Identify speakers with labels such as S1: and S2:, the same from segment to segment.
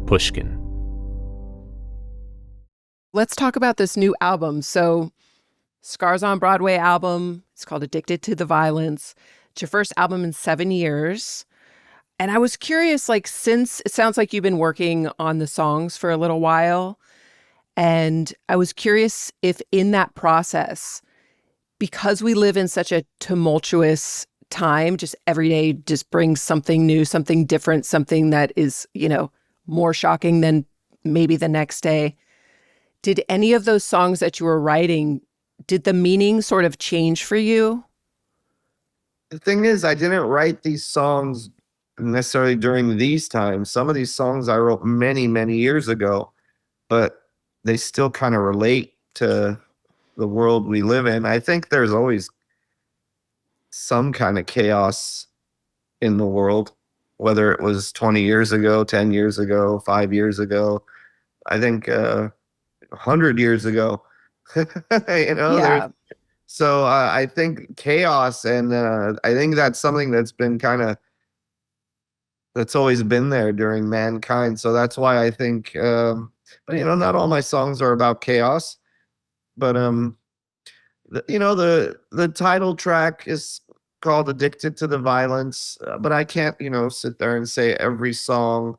S1: Pushkin.
S2: Let's talk about this new album. So, Scars on Broadway album. It's called Addicted to the Violence. It's your first album in 7 years. And I was curious, like, since it sounds like you've been working on the songs for a little while, and I was curious if in that process, because we live in such a tumultuous time, just every day just brings something new, something different, something that is, more shocking than maybe the next day. Did any of those songs that you were writing, did the meaning sort of change for you?
S3: The thing is, I didn't write these songs necessarily during these times. Some of these songs I wrote many, many years ago, but they still kind of relate to the world we live in. I think there's always some kind of chaos in the world, whether it was 20 years ago, 10 years ago, 5 years ago. I think 100 years ago.
S2: Yeah.
S3: So I think chaos, and I think that's something that's been that's always been there during mankind. So that's why I think, but not all my songs are about chaos. But the title track is called "Addicted to the Violence," but I can't sit there and say every song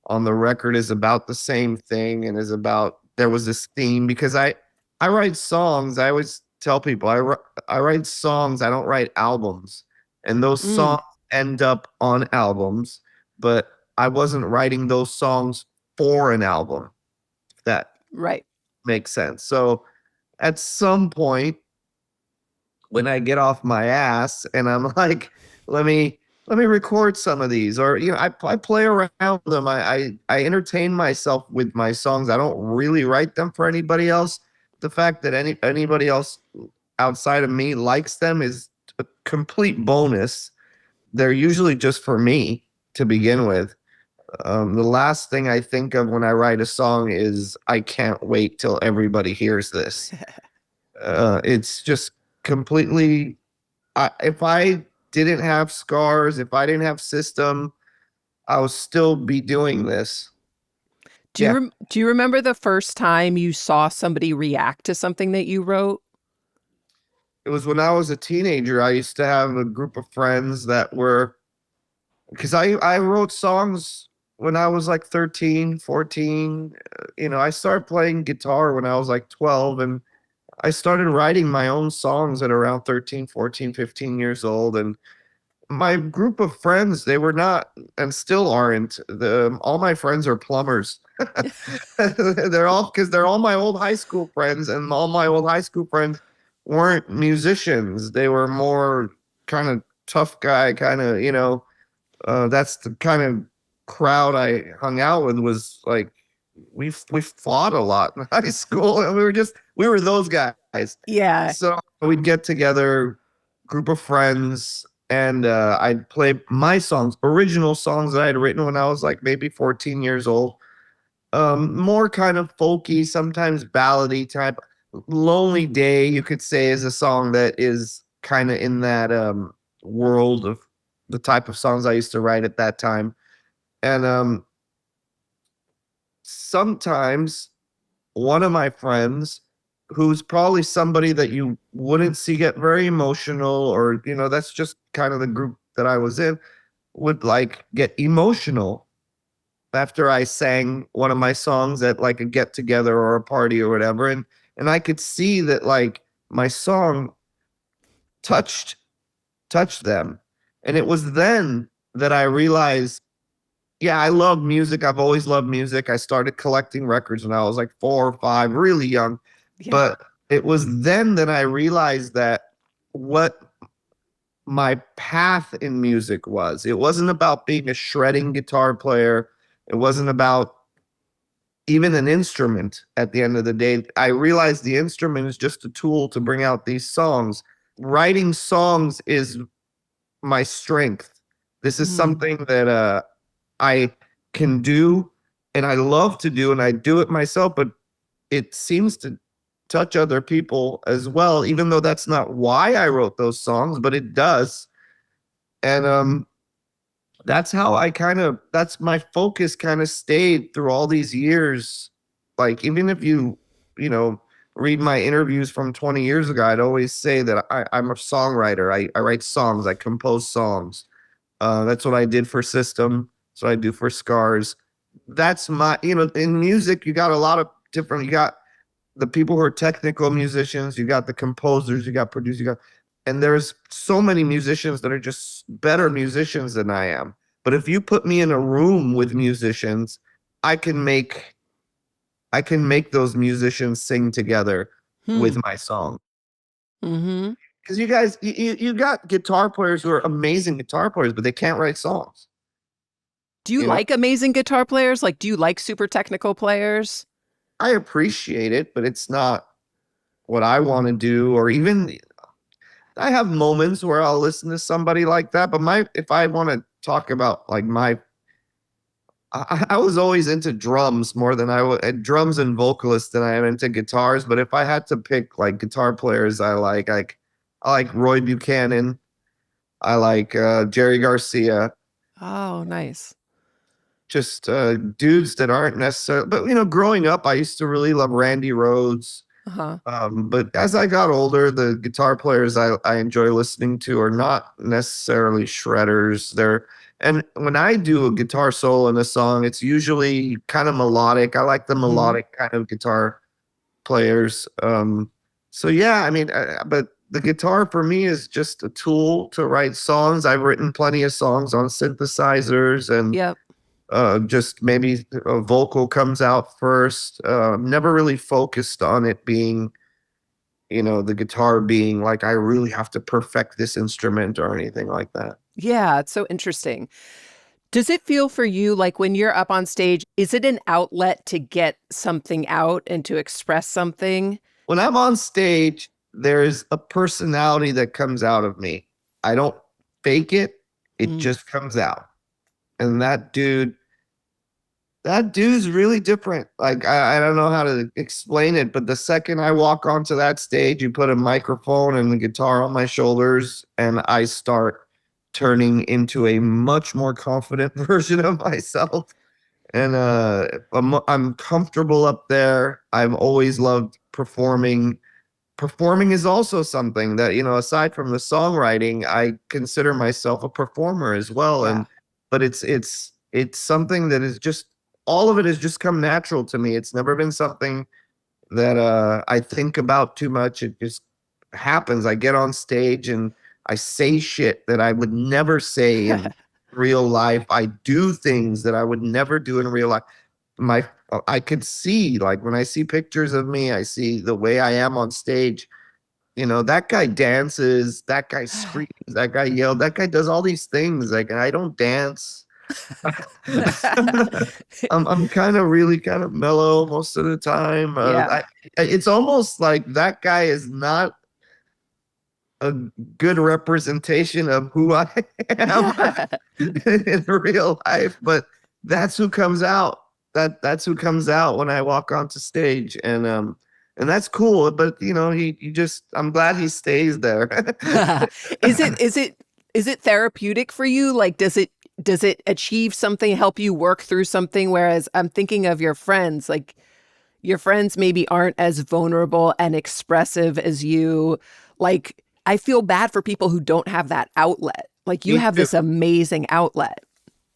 S3: on the record is about the same thing and is about there was this theme, because I write songs. I always tell people I write songs. I don't write albums, and those songs end up on albums, but I wasn't writing those songs for an album. If that
S2: Right.
S3: makes sense. So at some point when I get off my ass and I'm like, let me record some of these, or I play around with them. I entertain myself with my songs. I don't really write them for anybody else. The fact that anybody else outside of me likes them is a complete bonus. They're usually just for me to begin with. The last thing I think of when I write a song is, I can't wait till everybody hears this. It's just completely, if I didn't have Scars, if I didn't have System, I would still be doing this.
S2: Do you remember the first time you saw somebody react to something that you wrote?
S3: It was when I was a teenager. I used to have a group of friends that were, because I wrote songs when I was like 13, 14. I started playing guitar when I was like 12, and I started writing my own songs at around 13, 14, 15 years old. And my group of friends, they were not, and still aren't, all my friends are plumbers. They're all my old high school friends, and all my old high school friends weren't musicians. They were more kind of tough guy, kind of, that's the kind of crowd I hung out with. Was like, we fought a lot in high school, and we were those guys.
S2: Yeah.
S3: So we'd get together, group of friends, and I'd play my songs, original songs that I had written when I was like maybe 14 years old. More kind of folky, sometimes ballady type. Lonely Day, you could say, is a song that is kind of in that world of the type of songs I used to write at that time. And sometimes one of my friends, who's probably somebody that you wouldn't see get very emotional, or that's just kind of the group that I was in, would like get emotional after I sang one of my songs at like a get together or a party or whatever, and I could see that like my song touched them. And it was then that I realized, yeah, I love music. I've always loved music. I started collecting records when I was like 4 or 5, really young.
S2: Yeah.
S3: But it was then that I realized that what my path in music was. It wasn't about being a shredding guitar player. It wasn't about even an instrument at the end of the day. I realized the instrument is just a tool to bring out these songs. Writing songs is my strength. This is something that I can do, and I love to do, and I do it myself, but it seems to touch other people as well, even though that's not why I wrote those songs, but it does. And that's how that's my focus kind of stayed through all these years. Like, even if you know, read my interviews from 20 years ago, I'd always say that I'm a songwriter. I write songs, I compose songs. That's what I did for System. That's what I do for Scars. That's my, in music, you got a lot of different, you got the people who are technical musicians, you got the composers, you got producers, and there's so many musicians that are just better musicians than I am. But if you put me in a room with musicians, I can make I can make those musicians sing together
S2: Hmm.
S3: with my song.
S2: Mm-hmm.
S3: Because you guys, you got guitar players who are amazing guitar players, but they can't write songs.
S2: Do you
S3: You know,
S2: like amazing guitar players? Like, do you like super technical players?
S3: I appreciate it, but it's not what I want to do. Or even I have moments where I'll listen to somebody like that. But if I want to talk about like I was always into drums more than drums and vocalists than I am into guitars. But if I had to pick like guitar players, I like Roy Buchanan. I like Jerry Garcia.
S2: Oh, nice.
S3: Just dudes that aren't necessarily. But growing up, I used to really love Randy Rhoads.
S2: Uh-huh.
S3: But as I got older, the guitar players I enjoy listening to are not necessarily shredders. And when I do a guitar solo in a song, it's usually kind of melodic. I like the
S2: Mm-hmm.
S3: melodic kind of guitar players. So yeah, I mean, but the guitar for me is just a tool to write songs. I've written plenty of songs on synthesizers, and
S2: Yep.
S3: just maybe a vocal comes out first. Never really focused on it being, the guitar being like, I really have to perfect this instrument or anything like that.
S2: Yeah, it's so interesting. Does it feel for you like when you're up on stage, is it an outlet to get something out and to express something?
S3: When I'm on stage, there's a personality that comes out of me. I don't fake it. It
S2: Mm.
S3: just comes out. And that dude's really different. Like, I don't know how to explain it, but the second I walk onto that stage, you put a microphone and the guitar on my shoulders, and I start turning into a much more confident version of myself. And I'm comfortable up there. I've always loved performing. Performing is also something that, aside from the songwriting, I consider myself a performer as well.
S2: Yeah.
S3: But it's something that is just, all of it has just come natural to me. It's never been something that I think about too much. It just happens. I get on stage and I say shit that I would never say in real life. I do things that I would never do in real life. My I could see, like, when I see pictures of me, I see the way I am on stage. That guy dances, that guy screams, that guy yelled, that guy does all these things. Like, I don't dance. I'm kind of really kind of mellow most of the time.
S2: Yeah.
S3: It's almost like that guy is not a good representation of who I am in real life, but that's who comes out. That's who comes out when I walk onto stage, and that's cool. But he just, I'm glad he stays there.
S2: Is it therapeutic for you? Like, does it achieve something, help you work through something? Whereas I'm thinking of your friends, like your friends maybe aren't as vulnerable and expressive as you. Like, I feel bad for people who don't have that outlet. Like, you
S3: Me
S2: have
S3: too.
S2: this amazing outlet.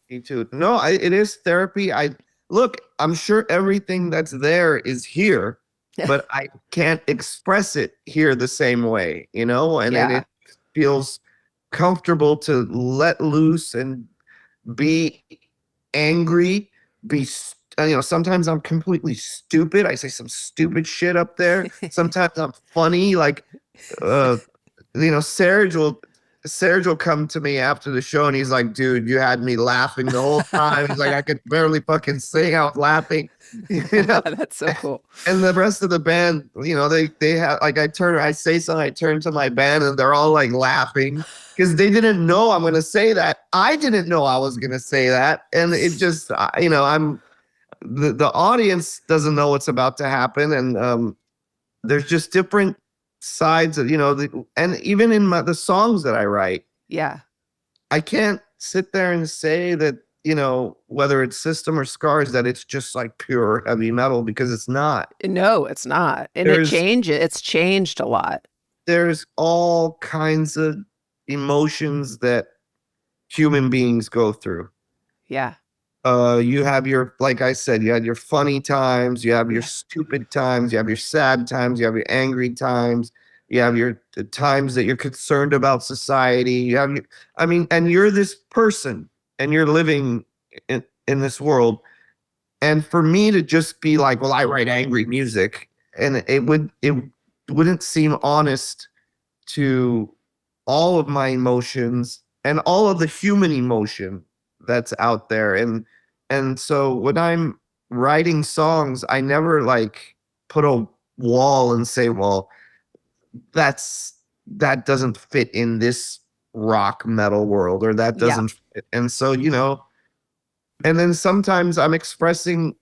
S3: Me too. No, it is therapy. Look, I'm sure everything that's there is here, but I can't express it here the same way, and
S2: Yeah.
S3: it feels comfortable to let loose and be angry, sometimes I'm completely stupid. I say some stupid shit up there. Sometimes I'm funny, like, uh, you know, Serj will Serj will come to me after the show and he's like, dude, you had me laughing the whole time. He's like, I could barely fucking sing. I was laughing. You know?
S2: That's so cool.
S3: And the rest of the band, they have, like, I say something, I turn to my band and they're all like laughing because they didn't know I'm gonna say that. I didn't know I was gonna say that. And it just, I'm the audience doesn't know what's about to happen. And there's just different sides of, and even in the songs that I write,
S2: Yeah.
S3: I can't sit there and say that, whether it's System or Scars, that it's just like pure heavy metal, because it's not.
S2: No, it's not. And
S3: There's
S2: it's changed a lot.
S3: there's all kinds of emotions that human beings go through.
S2: Yeah.
S3: You have your, like I said, you had your funny times, you have your
S2: Yeah.
S3: stupid times, you have your sad times, you have your angry times, you have the times that you're concerned about society. And you're this person and you're living in this world. And for me to just be like, well, I write angry music, and it wouldn't seem honest to all of my emotions and all of the human emotion that's out there. And so when I'm writing songs, I never like put a wall and say, well, that doesn't fit in this rock metal world, or that
S2: Yeah.
S3: doesn't fit. And so, and then sometimes I'm expressing,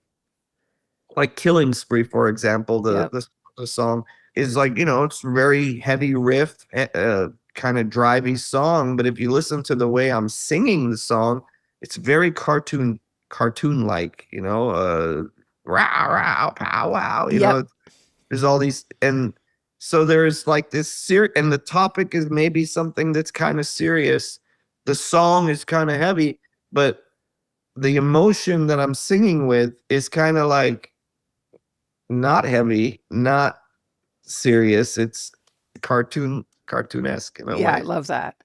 S3: like Killing Spree, for example,
S2: Yep.
S3: the song is like, it's very heavy riff, kind of drivey song. But if you listen to the way I'm singing the song, it's very cartoon like, rah, rah, pow, wow,
S2: Yep.
S3: there's all these. And so there's like this and the topic is maybe something that's kind of serious. The song is kind of heavy, but the emotion that I'm singing with is kind of like not heavy, not serious. It's cartoonesque in a
S2: Yeah, I
S3: way.
S2: love that.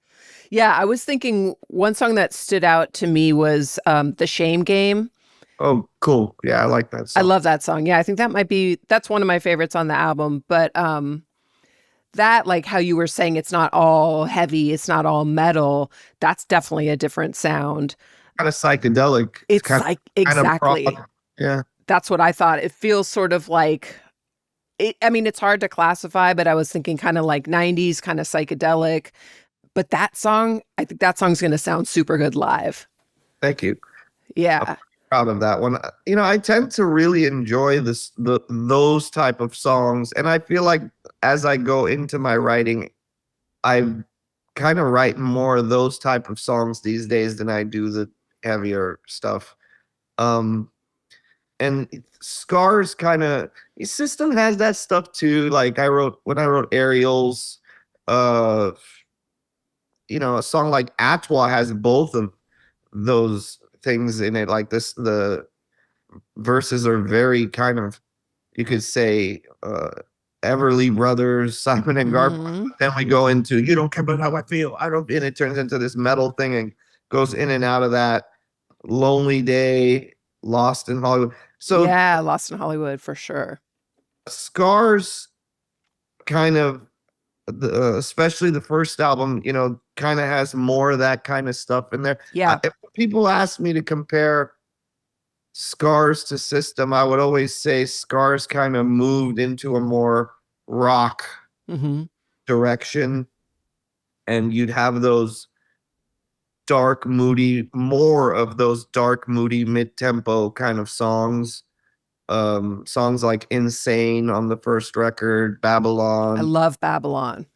S2: Yeah, I was thinking one song that stood out to me was The Shame Game.
S3: Oh, cool. Yeah, I like that
S2: I
S3: song.
S2: love that song. Yeah, I think that's one of my favorites on the album. But that, like how you were saying, it's not all heavy, it's not all metal. That's definitely a different sound.
S3: Kind of psychedelic. It's
S2: It's like
S3: kind of prog.
S2: exactly.
S3: Yeah.
S2: That's what I thought. It feels sort of like I mean, it's hard to classify, but I was thinking kind of like 90s, kind of psychedelic. But that song, I think that song's going to sound super good live.
S3: Thank you. I'm
S2: Yeah.
S3: proud of that one. I tend to really enjoy those type of songs, and I feel like as I go into my writing, I kind of write more of those type of songs these days than I do the heavier stuff. And Scars kind of, System has that stuff too. Like when I wrote Aerials, uh, a song like Atwa has both of those things in it. Like the verses are very kind of, you could say, Everly Brothers, Simon and Garfunkel.
S2: Mm-hmm.
S3: Then we go into "You Don't Care About How I Feel," and it turns into this metal thing and goes in and out of that. Lonely Day, Lost in Hollywood. So
S2: Yeah, Lost in Hollywood for sure.
S3: Scars kind of, especially the first album, kind of has more of that kind of stuff in there.
S2: Yeah.
S3: If people ask me to compare Scars to System, I would always say Scars kind of moved into a more rock
S2: Mm-hmm.
S3: direction, and you'd have those more of those dark, moody, mid-tempo kind of songs. Songs like Insane on the first record,
S2: I
S3: Babylon.
S2: love Babylon.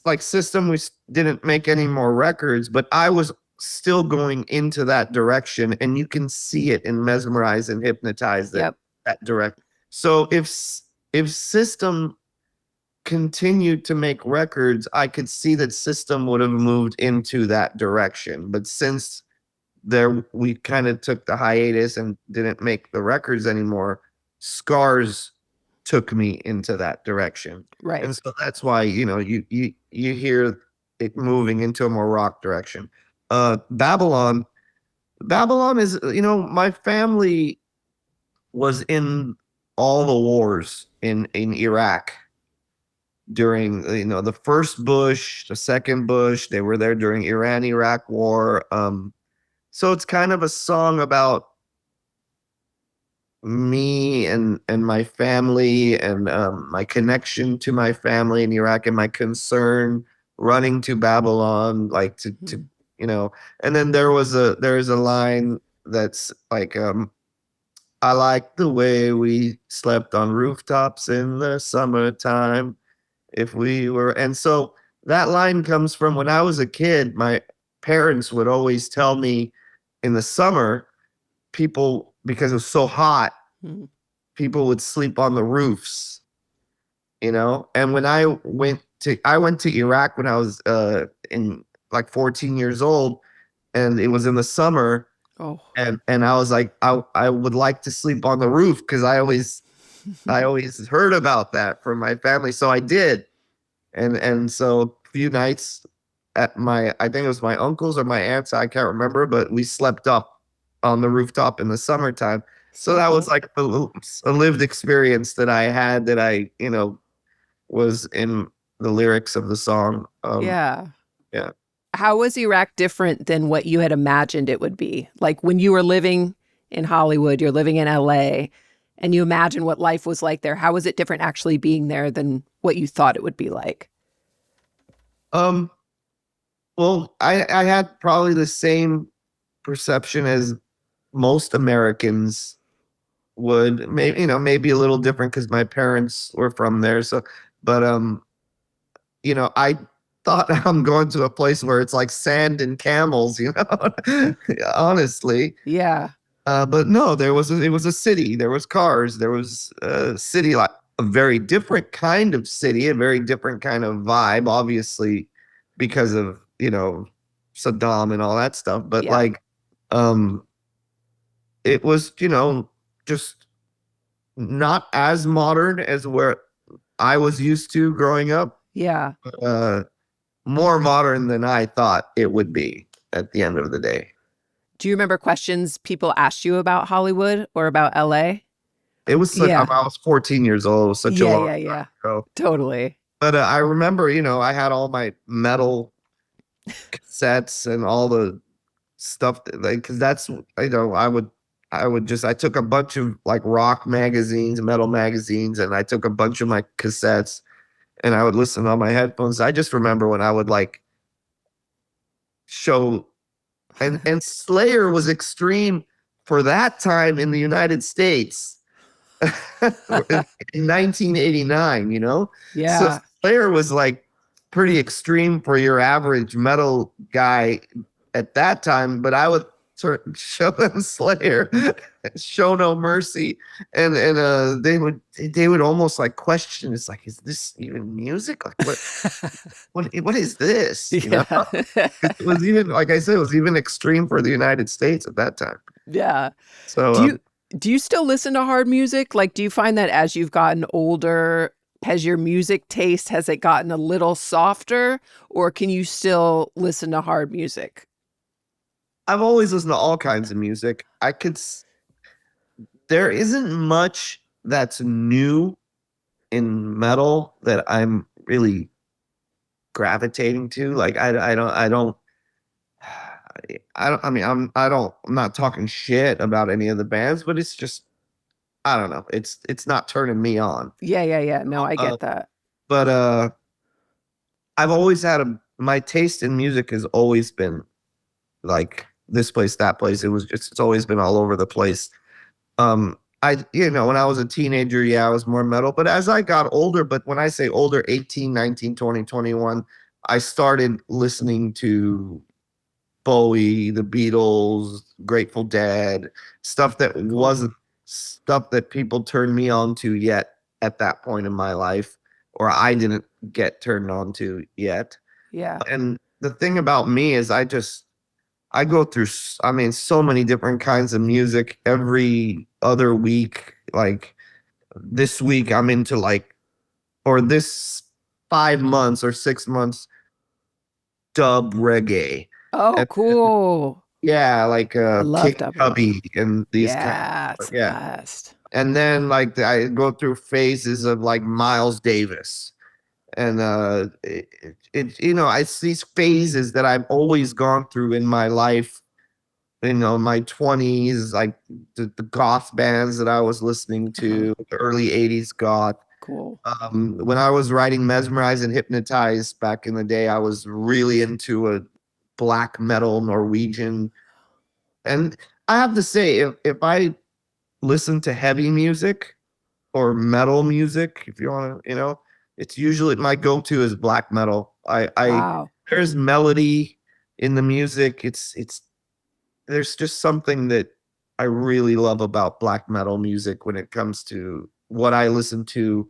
S3: Like System, we didn't make any more records, but I was still going into that direction, and you can see it in Mesmerize and Hypnotize
S2: Yep.
S3: that direct. So if System continued to make records, I could see that System would have moved into that direction. But since we kind of took the hiatus and didn't make the records anymore, Scars took me into that direction.
S2: Right.
S3: And so that's why, you hear it moving into a more rock direction. Babylon is, my family was in all the wars in Iraq during, the first Bush, the second Bush. They were there during Iran-Iraq war. So it's kind of a song about me and my family, and my connection to my family in Iraq, and my concern running to Babylon, like to and then there is a line that's like, I like the way we slept on rooftops in the summertime, if we were. And so that line comes from when I was a kid. My parents would always tell me in the summer, people, because it was so hot,
S2: Mhm.
S3: people would sleep on the roofs, you know? And when I went to Iraq when I was in like 14 years old, and it was in the summer,
S2: Oh.
S3: and I was like, I would like to sleep on the roof because I always heard about that from my family. So I did. And so a few nights at I think it was my uncle's or my aunt's, I can't remember, but we slept up on the rooftop in the summertime. So
S2: So
S3: that
S2: cool.
S3: was like a lived experience that I had, that I, was in the lyrics of the song.
S2: Yeah.
S3: Yeah.
S2: How was Iraq different than what you had imagined it would be? Like when you were living in Hollywood, you're living in LA, and you imagine what life was like there. How was it different actually being there than what you thought it would be like?
S3: Um, well, I had probably the same perception as most Americans would. Maybe, maybe a little different because my parents were from there. So, but I thought I'm going to a place where it's like sand and camels, honestly.
S2: Yeah.
S3: But no, it was a city. There was cars. There was a city, like a very different kind of city, a very different kind of vibe, obviously, because of, Saddam and all that stuff. But
S2: Yeah.
S3: like, um, it was, just not as modern as where I was used to growing up.
S2: Yeah.
S3: Uh, More modern than I thought it would be at the end of the day.
S2: Do you remember questions people asked you about Hollywood or about LA?
S3: It was such, I
S2: Yeah.
S3: was 14 years old. It was such a
S2: Yeah,
S3: long
S2: yeah,
S3: time
S2: yeah.
S3: ago.
S2: Totally.
S3: But I remember, I had all my metal cassettes and all the stuff that, like, because that's, I took a bunch of like rock magazines, metal magazines, and I took a bunch of my cassettes and I would listen on my headphones. I just remember when I would like show, and Slayer was extreme for that time in the United States. In 1989, so
S2: Yeah.
S3: Slayer was like pretty extreme for your average metal guy at that time, but I would sort of show them Slayer, show no mercy, and they would almost like question, it's like, is this even music? Like what is this?
S2: Yeah.
S3: It was, even like I said, it was even extreme for the United States at that time.
S2: Yeah.
S3: So
S2: Do you do you still listen to hard music? Like, do you find that as you've gotten older, has your music taste, has it gotten a little softer, or can you still listen to hard music?
S3: I've always listened to all kinds of music. There isn't much that's new in metal that I'm really gravitating to. Like I mean, I'm not talking shit about any of the bands, but it's just, I don't know. It's not turning me on.
S2: Yeah, yeah, yeah. No, I
S3: Uh,
S2: get that.
S3: but I've always had my taste in music has always been like this place, that place. It's always been all over the place. When I was a teenager, yeah, I was more metal, but as I got older, but when I say older, 18, 19, 20, 21, I started listening to Bowie, the Beatles, Grateful Dead, stuff that wasn't stuff that people turned me on to yet at that point in my life, or I didn't get turned on to yet.
S2: Yeah.
S3: And the thing about me is I go through, I mean, so many different kinds of music every other week. Like this week, I'm into like, or this 5 months or 6 months, dub reggae.
S2: Oh,
S3: And
S2: cool.
S3: yeah, like
S2: I love
S3: King
S2: dub reggae.
S3: Cubby and these kind
S2: Yeah,
S3: of,
S2: it's the
S3: yeah.
S2: best.
S3: And then like I go through phases of like Miles Davis. And it's these phases that I've always gone through in my life, my 20s, like the goth bands that I was listening
S2: Uh-huh.
S3: to, the early 80s goth.
S2: Cool.
S3: When I was writing Mesmerize and Hypnotize back in the day, I was really into a black metal Norwegian. And I have to say, if I listen to heavy music or metal music, if you want to, it's usually my go-to is black metal. I
S2: Wow.
S3: There's melody, in the music. It's there's just something that I really love about black metal music when it comes to what I listen to.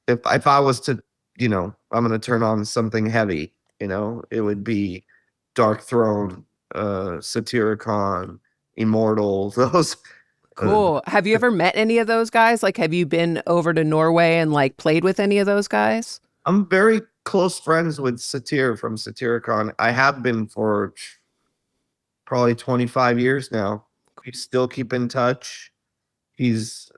S3: If I was to, I'm gonna turn on something heavy, it would be Dark Throne, Satyricon, Immortal, those. uh,
S2: Cool. Have you ever met any of those guys? Like, have you been over to Norway and like played with any of those guys?
S3: I'm very close friends with Satyr from Satyricon. I have been for probably 25 years now. We still keep in touch. He's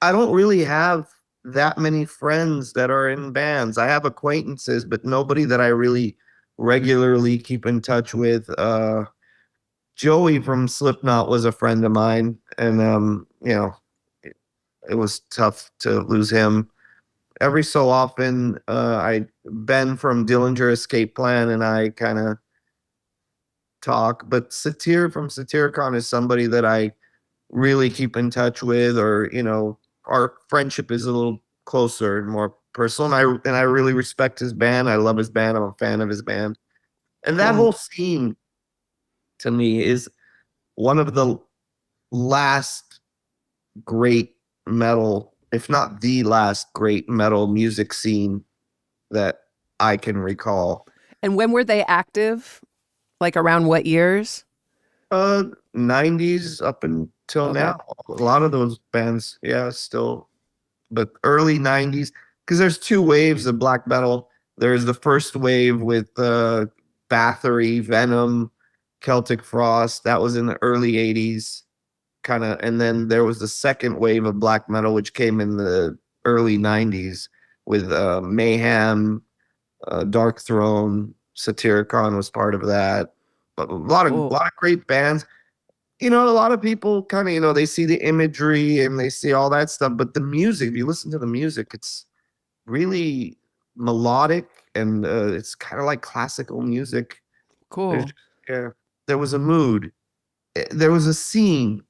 S3: I don't really have that many friends that are in bands. I have acquaintances, but nobody that I really regularly keep in touch with. Joey from Slipknot was a friend of mine, and it was tough to lose him. Every so often, Ben from Dillinger Escape Plan and I kind of talk, but Satyr from Satyricon is somebody that I really keep in touch with, or our friendship is a little closer and more personal. And I really respect his band. I love his band. I'm a fan of his band. And that
S2: Cool.
S3: whole scene to me is one of the last great metal, if not the last great metal music scene that I can recall.
S2: And when were they active? Like around what years?
S3: 90s up until
S2: Okay.
S3: now. A lot of those bands, yeah, still, but early 90s, because there's two waves of black metal. There's the first wave with Bathory, Venom, Celtic Frost. That was in the early 80s, kind of. And then there was the second wave of black metal, which came in the early 90s with Mayhem, Dark Throne, Satyricon was part of that. But a lot of
S2: Cool.
S3: great bands. A lot of people kind of, they see the imagery and they see all that stuff, but the music, if you listen to the music, it's really melodic, and it's kind of like classical music. There's,
S2: Cool.
S3: yeah, there was a mood, there was a scene.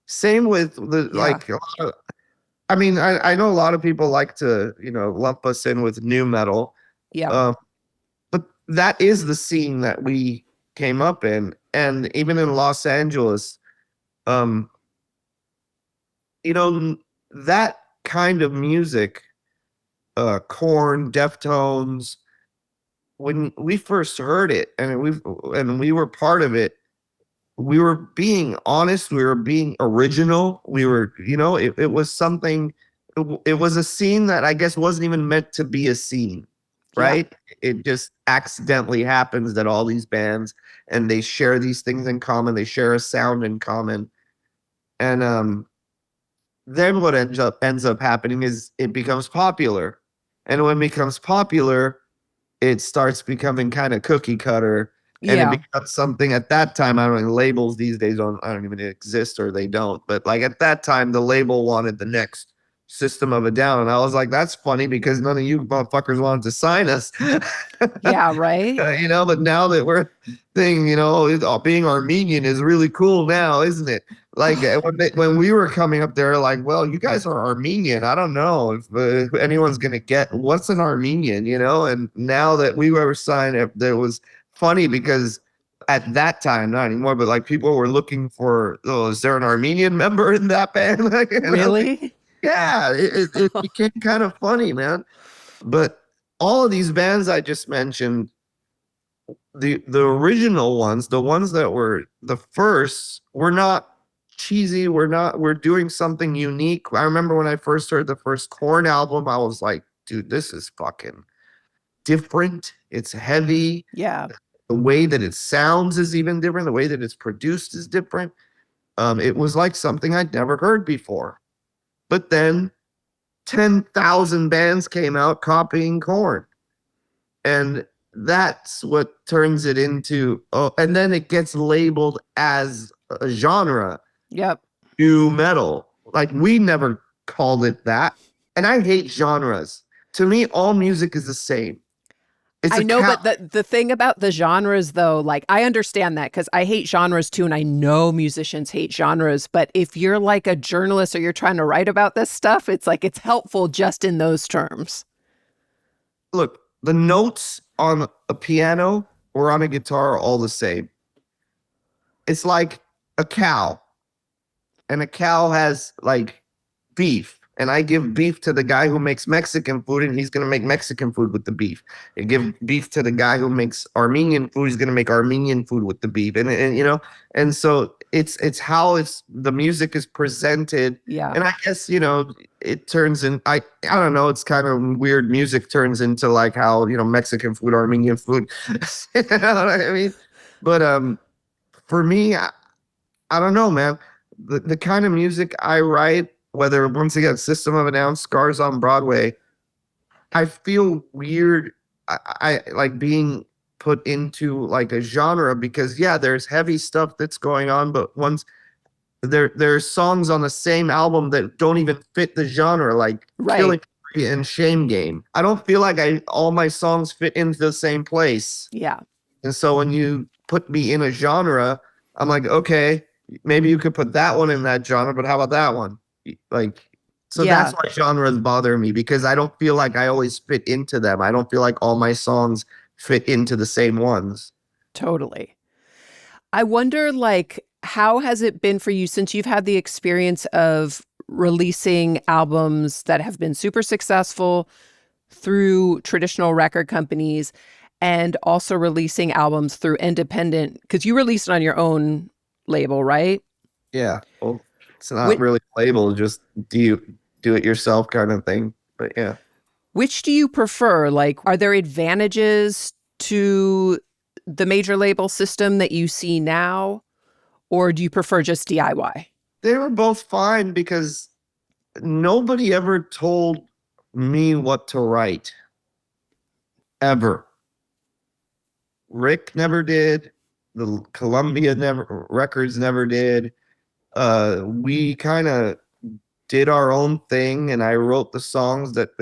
S3: Same with the
S2: Yeah.
S3: like. I mean, I know a lot of people like to lump us in with new metal,
S2: Yep.
S3: uh, but that is the scene that we came up in, and even in Los Angeles, um, that kind of music, Korn, Deftones, when we first heard it and we were part of it, we were being honest, we were being original, we were, it was something, it was a scene that I guess wasn't even meant to be a scene,
S2: Yeah.
S3: right? It just accidentally happens that all these bands, and they share these things in common, they share a sound in common. And then what ends up happening is it becomes popular. And when it becomes popular, it starts becoming kind of cookie cutter, and it
S2: Yeah.
S3: becomes something at that time. I don't know, labels these days I don't even exist, or they don't. But like at that time, the label wanted the next System of a Down. And I was like, that's funny because none of you motherfuckers wanted to sign us.
S2: Yeah. Right.
S3: But now that we're thing, being Armenian is really cool now, isn't it? Like when we were coming up there, like, well, you guys are Armenian. I don't know if anyone's gonna get what's an Armenian, And now that we were signed up, there was funny because at that time, not anymore, but like people were looking for, oh, is there an Armenian member in that band? Like,
S2: Really?
S3: yeah, it became kind of funny, man. But all of these bands I just mentioned, the original ones, the ones that were the first, were not cheesy. We're doing something unique. I remember when I first heard the first Korn album, I was like, dude, this is fucking different. It's heavy.
S2: Yeah.
S3: The way that it sounds is even different. The way that it's produced is different. It was like something I'd never heard before. But then 10,000 bands came out copying Korn. And that's what turns it into, and then it gets labeled as a genre,
S2: Yep.
S3: new metal. Like we never called it that. And I hate genres. To me, all music is the same. It's
S2: I
S3: a
S2: know,
S3: cow.
S2: but the thing about the genres, though, like I understand that because I hate genres too, and I know musicians hate genres. But if you're like a journalist or you're trying to write about this stuff, it's like it's helpful just in those terms.
S3: Look, the notes on a piano or on a guitar are all the same. It's like a cow, and a cow has like beef, and I give beef to the guy who makes Mexican food, and he's gonna make Mexican food with the beef. I give beef to the guy who makes Armenian food, he's gonna make Armenian food with the beef, and you know, and so it's how it's the music is presented,
S2: Yeah.
S3: and I guess you know it turns in I don't know, it's kind of weird. Music turns into like how you know Mexican food, Armenian food, you know what I mean? But for me, I don't know, man. The kind of music I write, whether once again, System of a Down, Scars on Broadway, I feel weird. I like being put into like a genre because yeah, there's heavy stuff that's going on, but once there's songs on the same album that don't even fit the genre, like
S2: Right.
S3: Killing Spree and Shame Game. I don't feel like all my songs fit into the same place.
S2: Yeah.
S3: And so when you put me in a genre, I'm like, okay, maybe you could put that one in that genre, but how about that one? Like, so
S2: Yeah.
S3: that's why genres bother me because I don't feel like I always fit into them. I don't feel like all my songs fit into the same ones.
S2: Totally. I wonder, like, how has it been for you since you've had the experience of releasing albums that have been super successful through traditional record companies and also releasing albums through independent, because you released it on your own label, right?
S3: Yeah. Well, it's not
S2: Which,
S3: really labeled, just do it yourself kind of thing. But yeah.
S2: which do you prefer? Like, are there advantages to the major label system that you see now, or do you prefer just DIY?
S3: They were both fine because nobody ever told me what to write. Ever. Rick never did. The Columbia Records never did. We kind of did our own thing, and I wrote the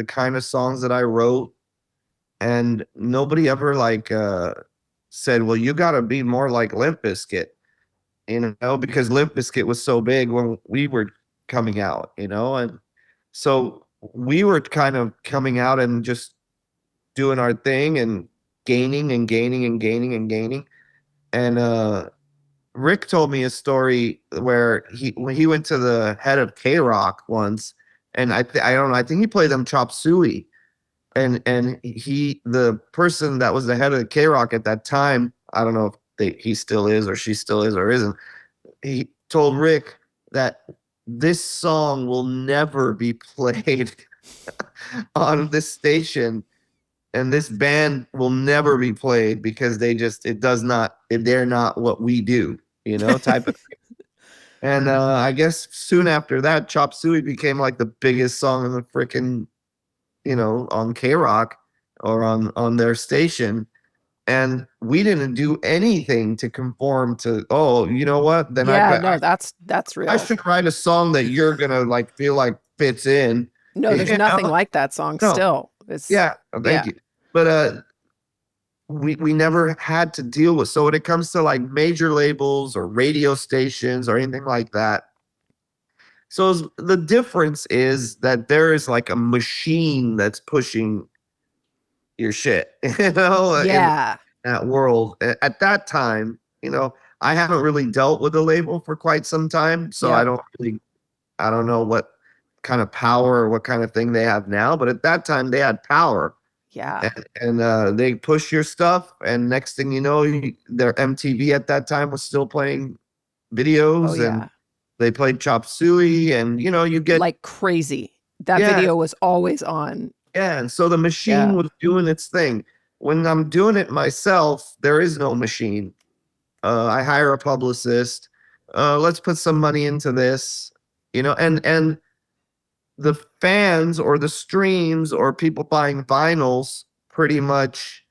S3: kind of songs that I wrote, and nobody ever like said, "Well, you got to be more like Limp Bizkit," you know, because Limp Bizkit was so big when we were coming out, you know, and so we were kind of coming out and just doing our thing and gaining and gaining and gaining and gaining. And Rick told me a story where when he went to the head of K Rock once, and I don't know, I think he played them chop suey, and the person that was the head of K Rock at that time, I don't know if he still is or she still is or isn't. He told Rick that this song will never be played on this station and this band will never be played because they're not what we do, you know, type of thing. And I guess soon after that, Chop Suey became like the biggest song in the freaking, you know, on K Rock or on their station. And we didn't do anything to conform to, oh, you know what? Then
S2: Yeah, no, that's
S3: I
S2: real.
S3: should write a song that you're gonna like feel like fits in.
S2: No, there's
S3: You
S2: nothing
S3: know?
S2: like that song
S3: No.
S2: still. It's
S3: Yeah, thank
S2: yeah.
S3: you. But we never had to deal with. So when it comes to like major labels or radio stations or anything like that, so the difference is that there is like a machine that's pushing your shit, you know, in
S2: Yeah.
S3: that world. At that time, you know, I haven't really dealt with a label for quite some time, so
S2: Yep.
S3: I don't know what kind of power or what kind of thing they have now, but at that time they had power.
S2: Yeah.
S3: And they push your stuff, and next thing you know, their MTV at that time was still playing
S2: Oh
S3: videos, and
S2: yeah.
S3: they played Chop Suey, and you know, you get
S2: Like crazy. That
S3: yeah,
S2: video was always on.
S3: yeah, and so the machine
S2: Yeah.
S3: was doing its thing. When I'm doing it myself, there is no machine. I hire a publicist. Let's put some money into this, you know, and the fans or the streams or people buying vinyls pretty much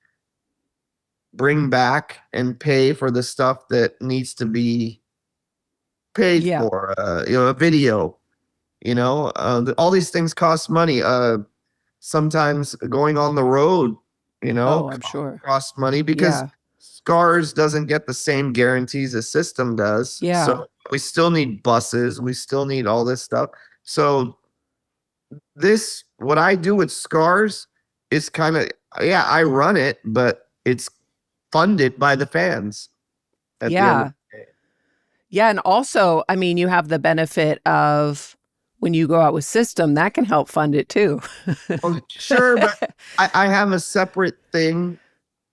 S3: bring back and pay for the stuff that needs to be paid
S2: Yeah.
S3: for. You know, a video, you know, all these things cost money. Sometimes going on the road, you know,
S2: Oh, I'm sure.
S3: costs money because
S2: Yeah.
S3: Scars doesn't get the same guarantees a System does.
S2: Yeah.
S3: So we still need buses. We still need all this stuff. So what I do with Scars is kind of, yeah, I run it, but it's funded by the fans at the end of
S2: Yeah.
S3: the day.
S2: Yeah. And also, I mean, you have the benefit of when you go out with System, that can help fund it too.
S3: Oh, sure, but I have a separate thing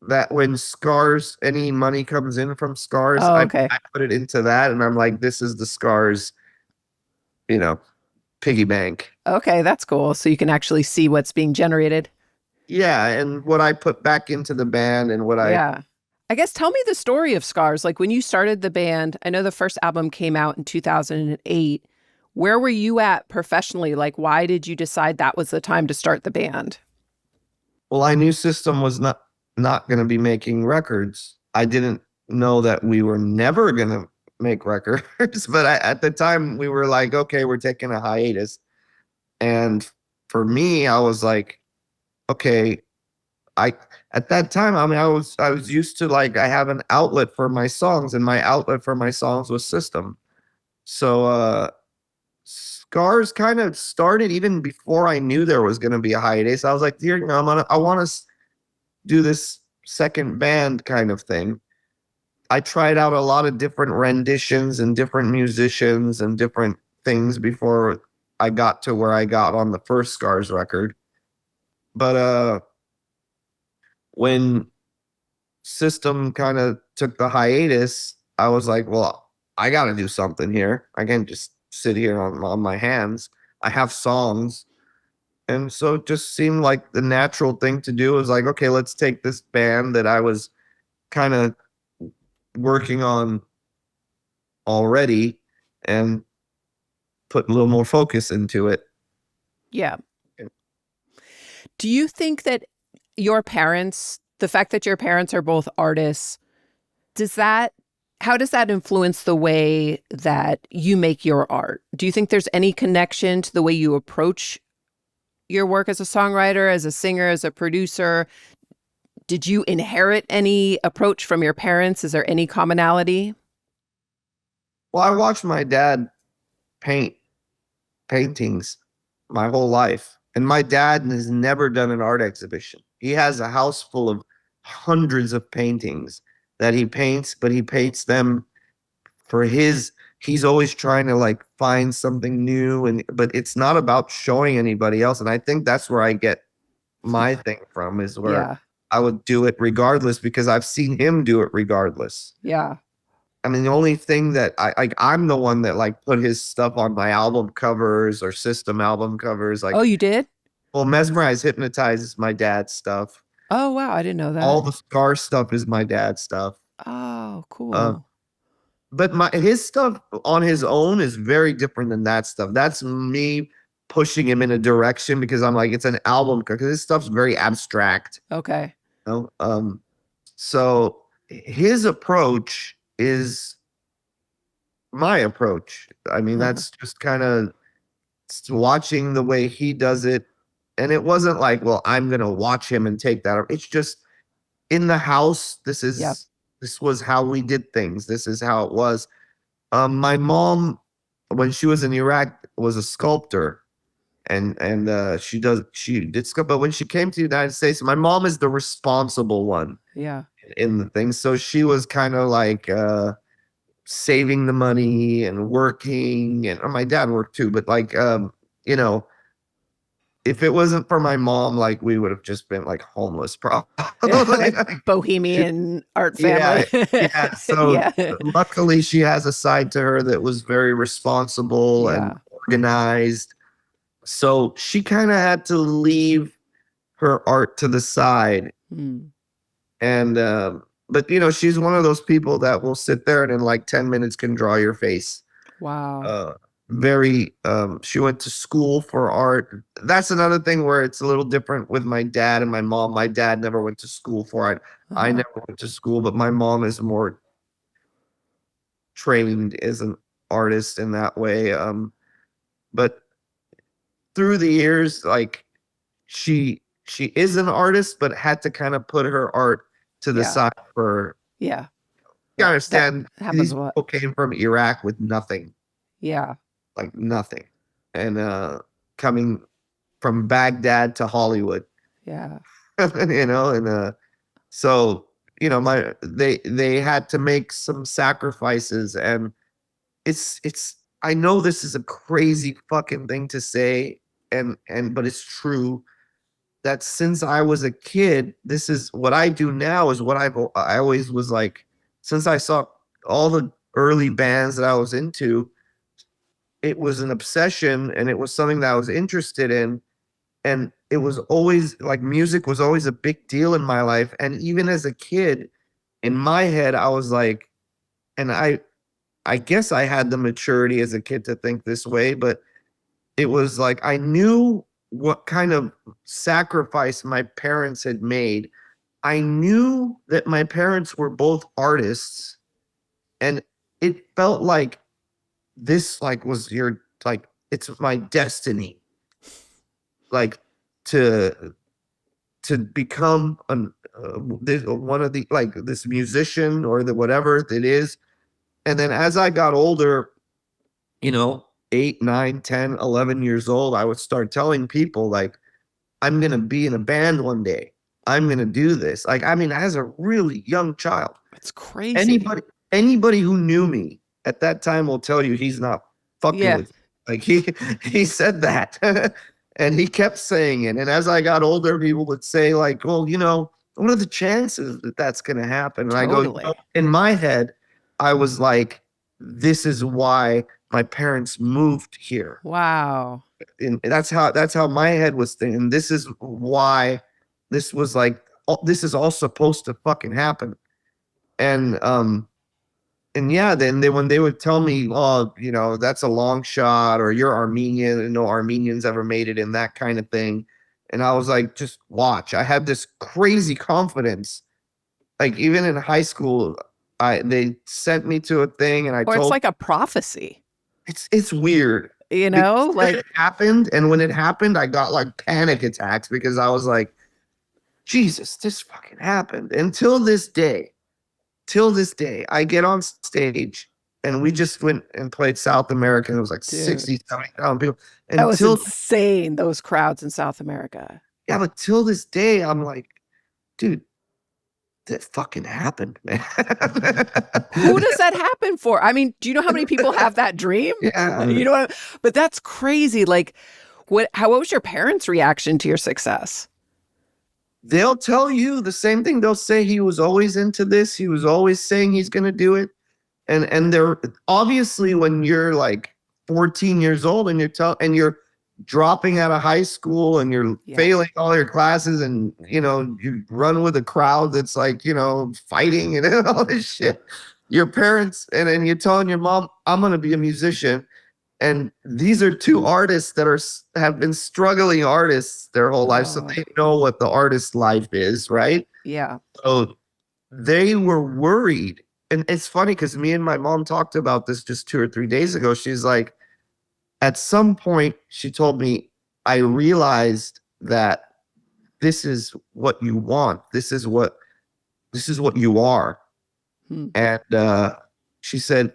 S3: that when Scars, any money comes in from Scars,
S2: Oh,
S3: I
S2: okay.
S3: put it into that, and I'm like, this is the Scars, you know, piggy bank.
S2: Okay, that's cool. So you can actually see what's being generated.
S3: Yeah, and what I put back into the band and what I
S2: Yeah. I guess tell me the story of Scars. Like when you started the band, I know the first album came out in 2008. Where were you at professionally? Like, why did you decide that was the time to start the band?
S3: well, I knew System was not going to be making records. I didn't know that we were never going to make records, but at the time we were like, okay, we're taking a hiatus. And for me, I was like, okay, I at that time, I mean, I was used to like I have an outlet for my songs, and my outlet for my songs was System. So Scars kind of started even before I knew there was going to be a hiatus. I was like, dear, I want to do this second band kind of thing. I tried out a lot of different renditions and different musicians and different things before I got to where I got on the first Scars record. But when System kind of took the hiatus, I was like, well, I got to do something here. I can't just sit here on my hands. I have songs. And so it just seemed like the natural thing to do was like, okay, let's take this band that I was kind of working on already and put a little more focus into it.
S2: Yeah. Do you think that your parents, the fact that your parents are both artists, how does that influence the way that you make your art? Do you think there's any connection to the way you approach your work as a songwriter, as a singer, as a producer? Did you inherit any approach from your parents? Is there any commonality?
S3: Well, I watched my dad paint paintings my whole life. And my dad has never done an art exhibition. He has a house full of hundreds of paintings that he paints, but he paints them for he's always trying to like find something new, and but it's not about showing anybody else. And I think that's where I get my thing from, is where
S2: Yeah.
S3: I would do it regardless because I've seen him do it regardless.
S2: Yeah.
S3: I mean, the only thing that I'm the one that like put his stuff on my album covers or System album covers. Like,
S2: Oh, you did?
S3: well, Mesmerize, Hypnotize is my dad's stuff.
S2: Oh, wow. I didn't know
S3: All
S2: that.
S3: the Scar stuff is my dad's stuff.
S2: Oh,
S3: Um,
S2: cool.
S3: but his stuff on his own is very different than that stuff. That's me pushing him in a direction because I'm like, it's an album because his stuff's very abstract.
S2: Okay.
S3: You know? So his approach is my approach. I mean, that's just kind of watching the way he does it. And it wasn't like, well, I'm gonna watch him and take that. It's just in the house.
S2: Yep.
S3: This was how we did things. This is how it was. My mom, when she was in Iraq, was a sculptor, and she did sculpt. But when she came to the United States, my mom is the responsible one
S2: Yeah.
S3: in the thing. So she was kind of like saving the money and working, and my dad worked too. But like, you know, if it wasn't for my mom, like we would have just been like homeless, probably.
S2: Like bohemian art
S3: Yeah,
S2: family.
S3: yeah. So
S2: Yeah.
S3: luckily, she has a side to her that was very responsible and
S2: Yeah.
S3: organized. So she kind of had to leave her art to the side,
S2: Hmm.
S3: and but she's one of those people that will sit there and in like 10 minutes can draw your face.
S2: Wow.
S3: Very She went to school for art. That's another thing where it's a little different with my dad and my mom. My dad never went to school for it. I
S2: Uh-huh.
S3: never went to school, but my mom is more trained as an artist in that way. But through the years, like she is an artist, but had to kind of put her art to the
S2: Yeah.
S3: side for.
S2: Yeah.
S3: You
S2: That
S3: understand?
S2: happens
S3: These
S2: a lot.
S3: people came from Iraq with nothing,
S2: Yeah.
S3: like nothing, and coming from Baghdad to Hollywood,
S2: Yeah.
S3: and so they had to make some sacrifices, and it's I know this is a crazy fucking thing to say, and but it's true that since I was a kid, this is what I do now is what I always was like, since I saw all the early bands that I was into, it was an obsession and it was something that I was interested in. And it was always like music was always a big deal in my life. And even as a kid, in my head, I was like, and I guess I had the maturity as a kid to think this way, but it was like I knew what kind of sacrifice my parents had made. I knew that my parents were both artists, and it felt like this like was your like it's my destiny, like to become one of the like this musician or the whatever it is. And then as I got older, 8, 9, 10, 11 years old, I would start telling people like, I'm going to be in a band one day. I'm going to do this. Like, I mean, as a really young child,
S2: It's crazy.
S3: Anybody who knew me at that time will tell you he's not fucking with me. Like he said that and he kept saying it. And as I got older, people would say like, well, what are the chances that that's going to happen? And
S2: Totally.
S3: I go, in my head, I was like, this is why my parents moved here.
S2: Wow.
S3: And that's how my head was thinking. This is why this was like, this is all supposed to fucking happen. And yeah, then when they would tell me, oh, that's a long shot, or you're Armenian, and no Armenians ever made it in that kind of thing. And I was like, just watch. I had this crazy confidence. Like even in high school, they sent me to a thing, and
S2: it's like a prophecy.
S3: It's weird.
S2: Like
S3: it happened, and when it happened, I got like panic attacks because I was like, Jesus, this fucking happened. Until this day, I get on stage, and we just went and played South America. And it was like 60, 70,000 people.
S2: That was insane, those crowds in South America.
S3: Yeah, but till this day, I'm like, dude, that fucking happened, man.
S2: Who does that happen for? I mean, do you know how many people have that dream?
S3: Yeah.
S2: But that's crazy. Like, what was your parents' reaction to your success?
S3: They'll tell you the same thing. They'll say he was always into this. He was always saying he's going to do it. And they're obviously, when you're like 14 years old and you're dropping out of high school and you're failing all your classes, and you run with a crowd that's like fighting and all this shit, your parents, and then you're telling your mom, I'm going to be a musician. And these are two artists that have been struggling artists their whole life, so they know what the artist life is, right?
S2: Yeah.
S3: So they were worried. And it's funny because me and my mom talked about this just 2 or 3 days ago. She's like, at some point, she told me, I realized that this is what you want. This is what you are. And she said,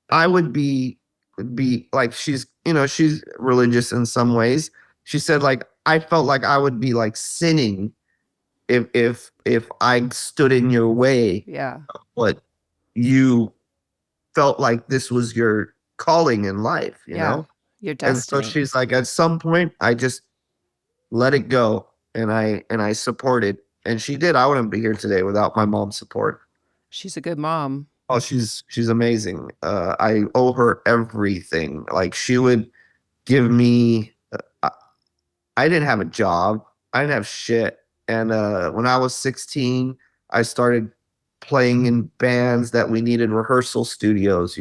S3: I would be like, she's religious in some ways. She said, like, I felt like I would be like sinning if I stood in your way.
S2: Yeah.
S3: What you felt like this was your calling in life, you know?
S2: Your destiny.
S3: And so she's like, at some point, I just let it go, and I supported. And she did. I wouldn't be here today without my mom's support.
S2: She's a good mom.
S3: Oh, she's amazing. I owe her everything. Like, she would give me. I didn't have a job. I didn't have shit. And when I was 16, I started playing in bands that we needed rehearsal studios,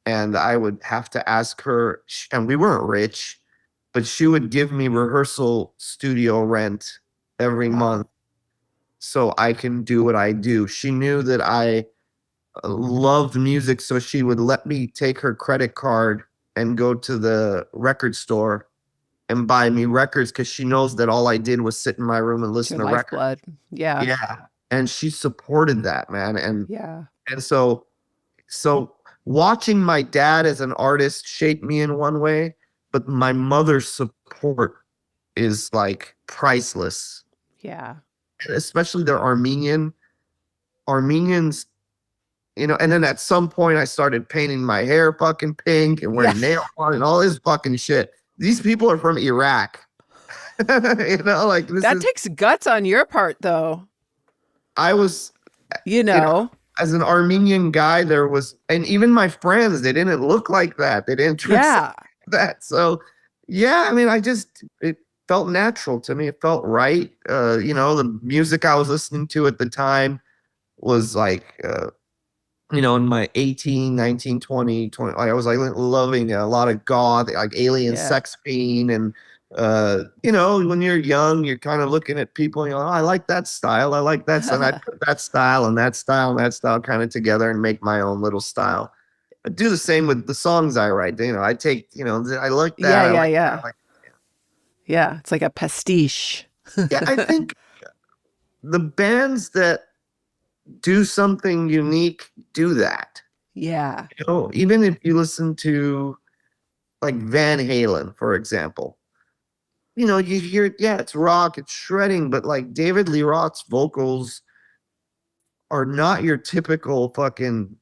S3: and I would have to ask her, and we weren't rich, but she would give me rehearsal studio rent every month so I can do what I do. She knew that I loved music, so she would let me take her credit card and go to the record store and buy me records, because she knows that all I did was sit in my room and listen to records.
S2: Yeah.
S3: And she supported that, man. And and so watching my dad as an artist shape me in one way, but my mother's support is like priceless.
S2: Yeah.
S3: Especially they're Armenian. Armenians, and then at some point I started painting my hair fucking pink and
S2: Yeah.
S3: wearing nail art and all this fucking shit. These people are from Iraq. Like this
S2: That
S3: is,
S2: takes guts on your part, though.
S3: I was,
S2: You
S3: you know,
S2: know.
S3: as an Armenian guy, and even my friends, they didn't look like that. They didn't dress like
S2: Yeah.
S3: that. So, yeah, I mean, it felt natural to me. It felt right. The music I was listening to at the time was like, in my 18, 19, 20, 20, like I was like loving a lot of God, like Alien
S2: Yeah.
S3: Sex Fiend. And, when you're young, you're kind of looking at people, oh, I like that style. I like that. And I put that style and that style and that style kind of together and make my own little style. I do the same with the songs I write. I take, I like that.
S2: Yeah,
S3: I
S2: yeah,
S3: like
S2: yeah.
S3: that. I like,
S2: Yeah. It's like a pastiche.
S3: yeah, I think the bands that do something unique do that.
S2: Yeah.
S3: Even if you listen to like Van Halen, for example, you hear it, yeah, it's rock, it's shredding, but like David Lee Roth's vocals are not your typical fucking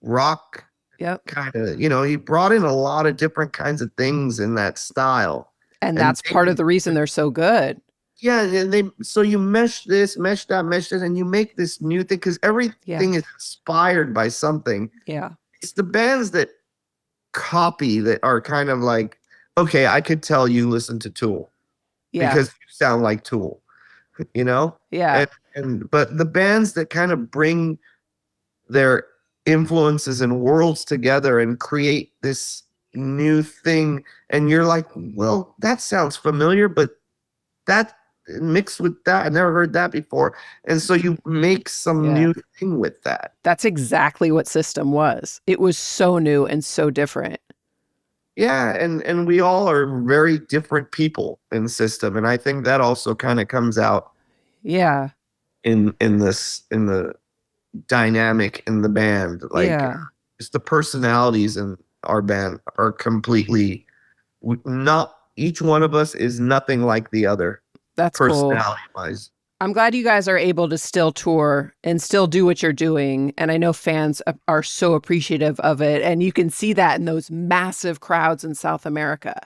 S3: rock
S2: Yep.
S3: kind of, he brought in a lot of different kinds of things in that style.
S2: And
S3: And
S2: that's part of the reason they're so good.
S3: yeah, and so you mesh this, mesh that, mesh this, and you make this new thing because everything is inspired by something.
S2: Yeah.
S3: It's the bands that copy that are kind of like, okay, I could tell you listen to Tool
S2: Yeah.
S3: because you sound like Tool,
S2: Yeah.
S3: But the bands that kind of bring their influences and worlds together and create this new thing, and you're like, well, that sounds familiar, but that mixed with that, I never heard that before, and so you make some new thing with that.
S2: That's exactly what System was. It was so new and so different.
S3: Yeah, and we all are very different people in System, and I think that also kind of comes out
S2: Yeah.
S3: in the dynamic in the band. Like, just the personalities in our band are completely not. Each one of us is nothing like the other.
S2: That's cool.
S3: Personality wise.
S2: I'm glad you guys are able to still tour and still do what you're doing. And I know fans are so appreciative of it. And you can see that in those massive crowds in South America.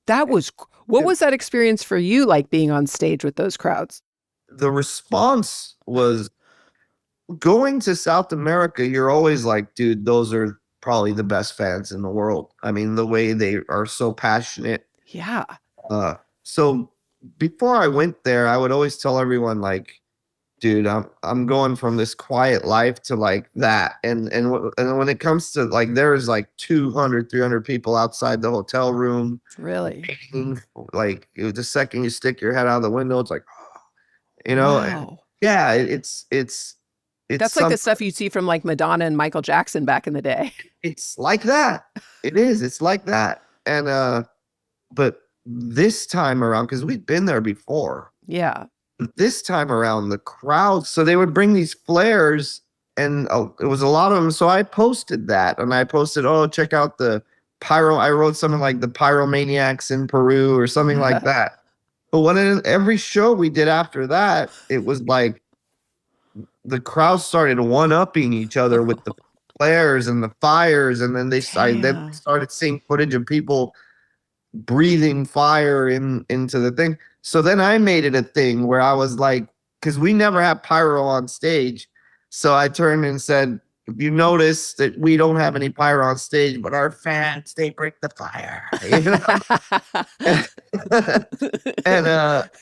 S2: What was that experience for you, like being on stage with those crowds?
S3: The response was, going to South America, you're always like, dude, those are probably the best fans in the world. I mean, the way they are so passionate.
S2: Yeah.
S3: So before I went there, I would always tell everyone, like, dude, I'm going from this quiet life to like that. And when it comes to like, there's like 200, 300 people outside the hotel room.
S2: Really?
S3: Like, the second you stick your head out of the window, it's like,
S2: wow.
S3: Yeah, it's
S2: that's like the stuff you see from like Madonna and Michael Jackson back in the day.
S3: It's like that. It is. It's like that. And but this time around, because we'd been there before.
S2: Yeah.
S3: This time around, the crowd. So they would bring these flares, and it was a lot of them. So I posted that, and I posted, oh, check out the pyro. I wrote something like the Pyromaniacs in Peru or something like that. But every show we did after that, it was like, the crowd started one-upping each other with the flares and the fires, and then they started seeing footage of people breathing fire into the thing. So then I made it a thing where I was like, because we never have pyro on stage, so I turned and said, if you notice that we don't have any pyro on stage, but our fans, they bring the fire.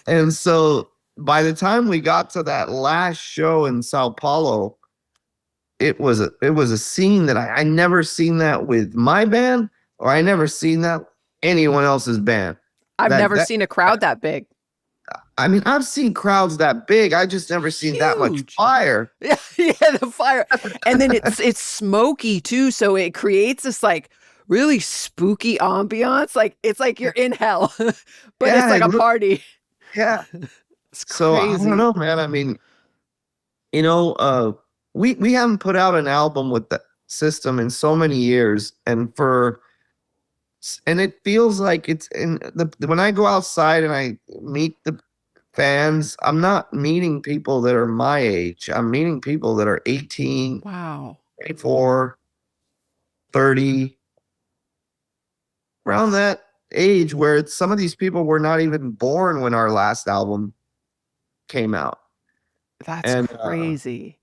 S3: And so by the time we got to that last show in Sao Paulo, it was a scene that I never seen that with my band, or I never seen that anyone else's band.
S2: I've never seen a crowd that big.
S3: I mean, I've seen crowds that big. I just never seen that much fire.
S2: Yeah, the fire. And then it's smoky too, so it creates this like really spooky ambiance. Like it's like you're in hell, but it's like a party.
S3: Yeah.
S2: It's
S3: so
S2: crazy.
S3: I don't know, man. I mean, we haven't put out an album with the System in so many years, and it feels like it's when I go outside and I meet the fans, I'm not meeting people that are my age. I'm meeting people that are 18,
S2: Wow.
S3: 24, 30, around that age where some of these people were not even born when our last album came out.
S2: That's
S3: And
S2: crazy.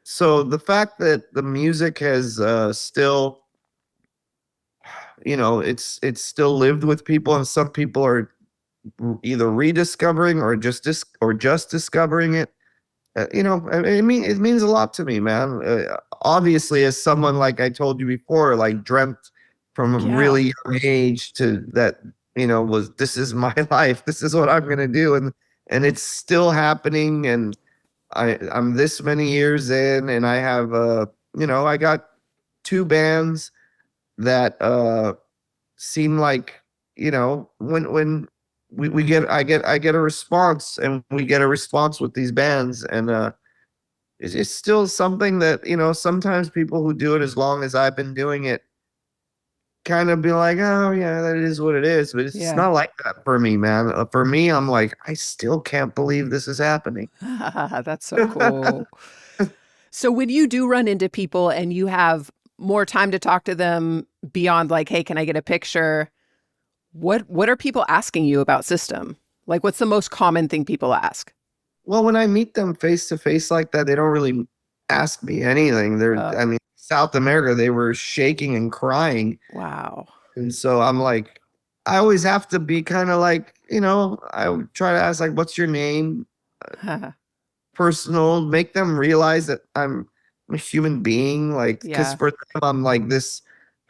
S3: so the fact that the music has still, it's still lived with people, and some people are either rediscovering or just discovering it. It means a lot to me, man. Obviously, as someone, like I told you before, like dreamt from a
S2: Yeah.
S3: really young age to that, was this is my life. This is what I'm gonna do, and it's still happening. And I'm this many years in, and I have I got two bands that seem like, when we get I get a response, and we get a response with these bands, and it's still something that, sometimes people who do it as long as I've been doing it kind of be like, oh yeah, that is what it is, but it's
S2: Yeah.
S3: not like that for me, man. For me, I'm like, I still can't believe this is happening.
S2: That's so cool. So when you do run into people and you have more time to talk to them beyond like, hey, can I get a picture? What are people asking you about System? Like, what's the most common thing people ask?
S3: Well, when I meet them face to face like that, they don't really ask me anything.
S2: Oh,
S3: I mean, South America, they were shaking and crying.
S2: wow.
S3: And so I'm like, I always have to be kind of like, I would try to ask, like, what's your name? Personal, make them realize that I'm a human being. Like, because
S2: Yeah.
S3: for them, I'm like this,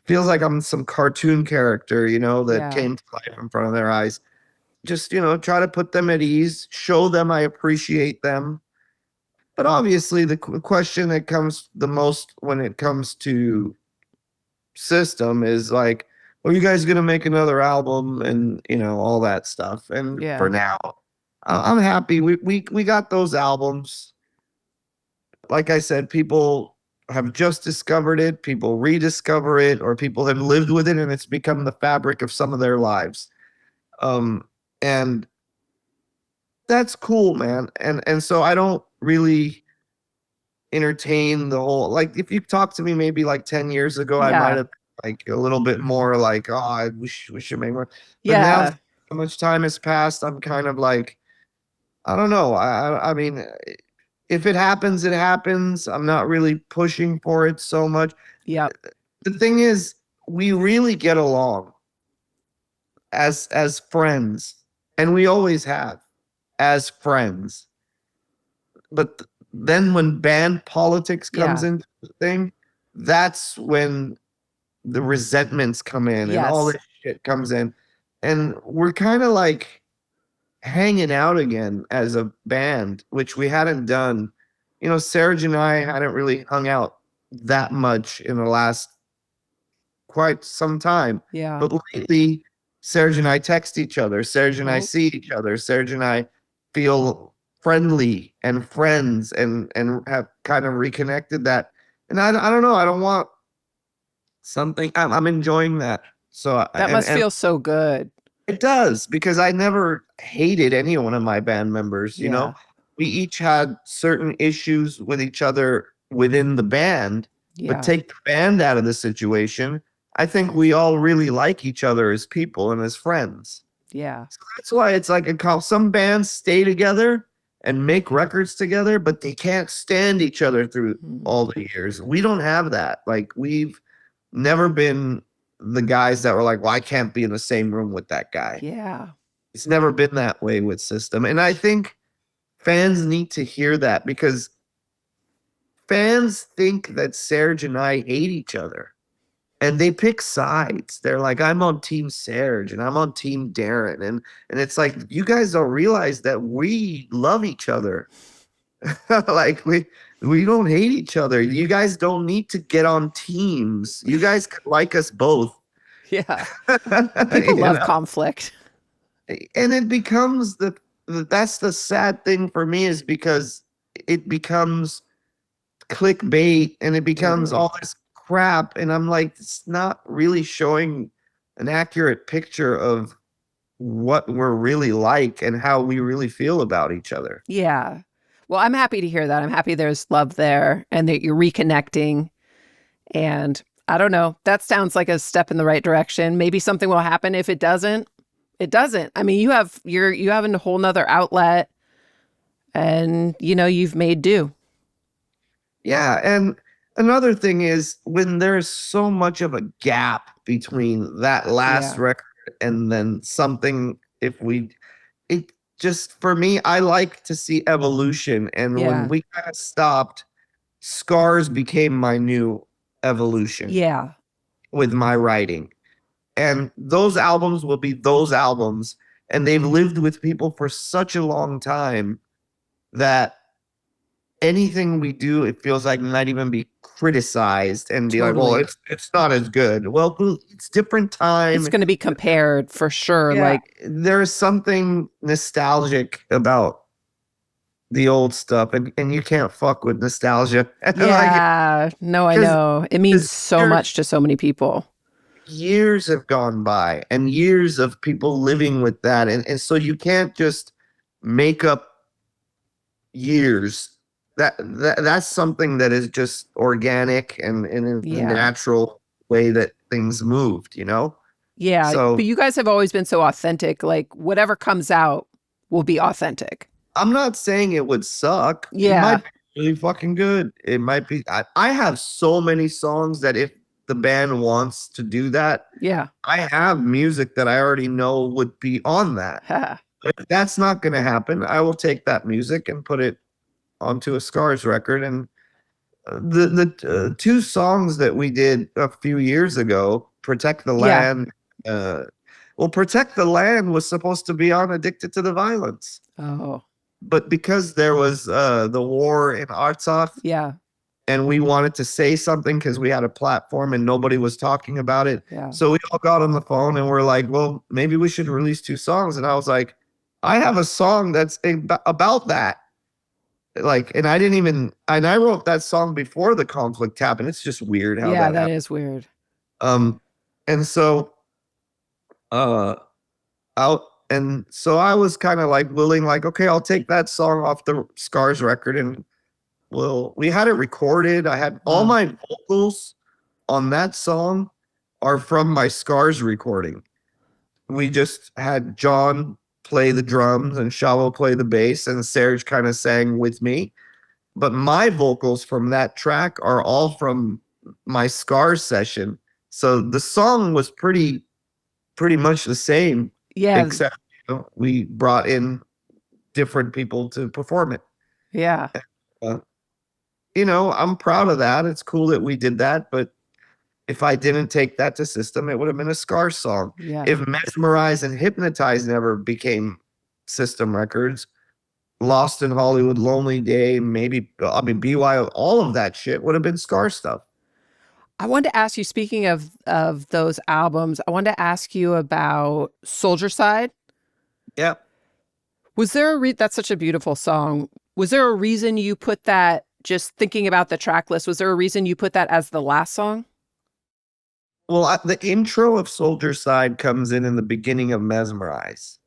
S3: feels like I'm some cartoon character, that
S2: Yeah.
S3: came to life in front of their eyes. Just, try to put them at ease, show them I appreciate them. But obviously, the question that comes the most when it comes to System is like, are you guys gonna make another album, and all that stuff? And for
S2: Yeah.
S3: now, I'm happy. We got those albums. Like I said, people have just discovered it, people rediscover it, or people have lived with it, and it's become the fabric of some of their lives. And that's cool, man. And so I don't really entertain the whole, like, if you talked to me maybe like 10 years ago, I might
S2: Yeah.
S3: have like a little bit more like, oh, we should make more. But now that
S2: Yeah.
S3: so much time has passed, I'm kind of like, I don't know. I mean, if it happens, it happens. I'm not really pushing for it so much.
S2: Yep.
S3: The thing is, we really get along as friends, and we always have as friends. But then when band politics comes
S2: Yeah.
S3: into the thing, that's when the resentments come in and all
S2: Yes.
S3: this shit comes in. And we're kind of like hanging out again as a band, which we hadn't done. Serj and I hadn't really hung out that much in the last quite some time.
S2: Yeah.
S3: But lately, Serj and I text each other. Serj and I
S2: Oh,
S3: see each other. Serj and I feel friendly and friends, and have kind of reconnected that. And I don't know. I don't want something. I'm enjoying that. So
S2: that must
S3: and
S2: feel so good.
S3: it does, because I never hated any one of my band members.
S2: Yeah.
S3: We each had certain issues with each other within the band, but
S2: Yeah.
S3: take the band out of the situation, I think we all really like each other as people and as friends.
S2: Yeah.
S3: So that's why it's like some bands stay together and make records together, but they can't stand each other through
S2: Mm.
S3: all the years. We don't have that. Like, we've never been the guys that were like, well, I can't be in the same room with that guy.
S2: Yeah.
S3: It's never been that way with System. And I think fans need to hear that, because fans think that Serj and I hate each other, and they pick sides. They're like, I'm on team Serj and I'm on team Daron. And it's like, you guys don't realize that we love each other. Like, we don't hate each other. You guys don't need to get on teams. You guys could like us both.
S2: Yeah. People
S3: You
S2: love
S3: know?
S2: conflict.
S3: And it becomes that's the sad thing for me, is because it becomes clickbait, and it becomes
S2: Totally.
S3: all this crap, and I'm like, it's not really showing an accurate picture of what we're really like and how we really feel about each other.
S2: Yeah. Well, I'm happy to hear that. I'm happy there's love there and that you're reconnecting. And I don't know. That sounds like a step in the right direction. Maybe something will happen. If it doesn't, it doesn't. I mean, you have a whole nother outlet, and you've made do.
S3: Yeah, and another thing is when there's so much of a gap between that last
S2: Yeah.
S3: record and then something, it just, for me, I like to see evolution. And when
S2: Yeah.
S3: we kind of stopped, Scars became my new evolution
S2: Yeah.
S3: with my writing. And those albums will be those albums. And they've lived with people for such a long time that anything we do, it feels like might even be criticized and be like, well,
S2: Totally.
S3: it's not as good. Well, it's different
S2: It's
S3: time.
S2: going to be compared for sure.
S3: Yeah,
S2: Like,
S3: there's something nostalgic about the old stuff, and you can't fuck with nostalgia.
S2: yeah, no, I
S3: 'Cause-
S2: know. It means
S3: 'cause
S2: so
S3: years
S2: much to so many people.
S3: years have gone by and years of people living with that. And so you can't just make up years. That's something that is just organic and in the
S2: Yeah.
S3: natural way that things moved,
S2: Yeah.
S3: So
S2: But you guys have always been so authentic. Like, whatever comes out will be authentic.
S3: I'm not saying it would suck. It
S2: Yeah.
S3: might be really fucking good. It might be. I have so many songs that if the band wants to do that,
S2: Yeah.
S3: I have music that I already know would be on that.
S2: Ha.
S3: If that's not going to happen, I will take that music and put it onto a Scars record. And the two songs that we did a few years ago, Protect the
S2: Yeah.
S3: Land. Well, Protect the Land was supposed to be on Addicted to the Violence.
S2: Oh,
S3: But because there was the war in Artsakh,
S2: yeah.
S3: and we wanted to say something because we had a platform and nobody was talking about it.
S2: Yeah.
S3: So we all got on the phone and we're like, well, maybe we should release two songs. And I was like, I have a song that's about that. Like, and I wrote that song before the conflict happened. It's just weird how
S2: Yeah,
S3: that
S2: that
S3: happened.
S2: is weird.
S3: And so, so I was kind of like willing, like, okay, I'll take that song off the Scars record. And we had it recorded. I had all my vocals on that song are from my Scars recording. We just had John play the drums and Shavo play the bass, and Serj kind of sang with me. But my vocals from that track are all from my Scars session. So the song was pretty much the same,
S2: Yeah.
S3: except we brought in different people to perform it.
S2: Yeah.
S3: I'm proud of that. It's cool that we did that, but if I didn't take that to System, it would have been a Scars song.
S2: Yeah.
S3: If Mesmerize and Hypnotize never became System records, Lost in Hollywood, Lonely Day, BY, all of that shit would have been Scar stuff.
S2: I wanted to ask you, speaking of those albums, I wanted to ask you about Soldier Side.
S3: Yeah.
S2: Was there that's such a beautiful song. Was there a reason you put that, just thinking about the track list, was there a reason you put that as the last song?
S3: Well, the intro of Soldier Side comes in the beginning of Mesmerize.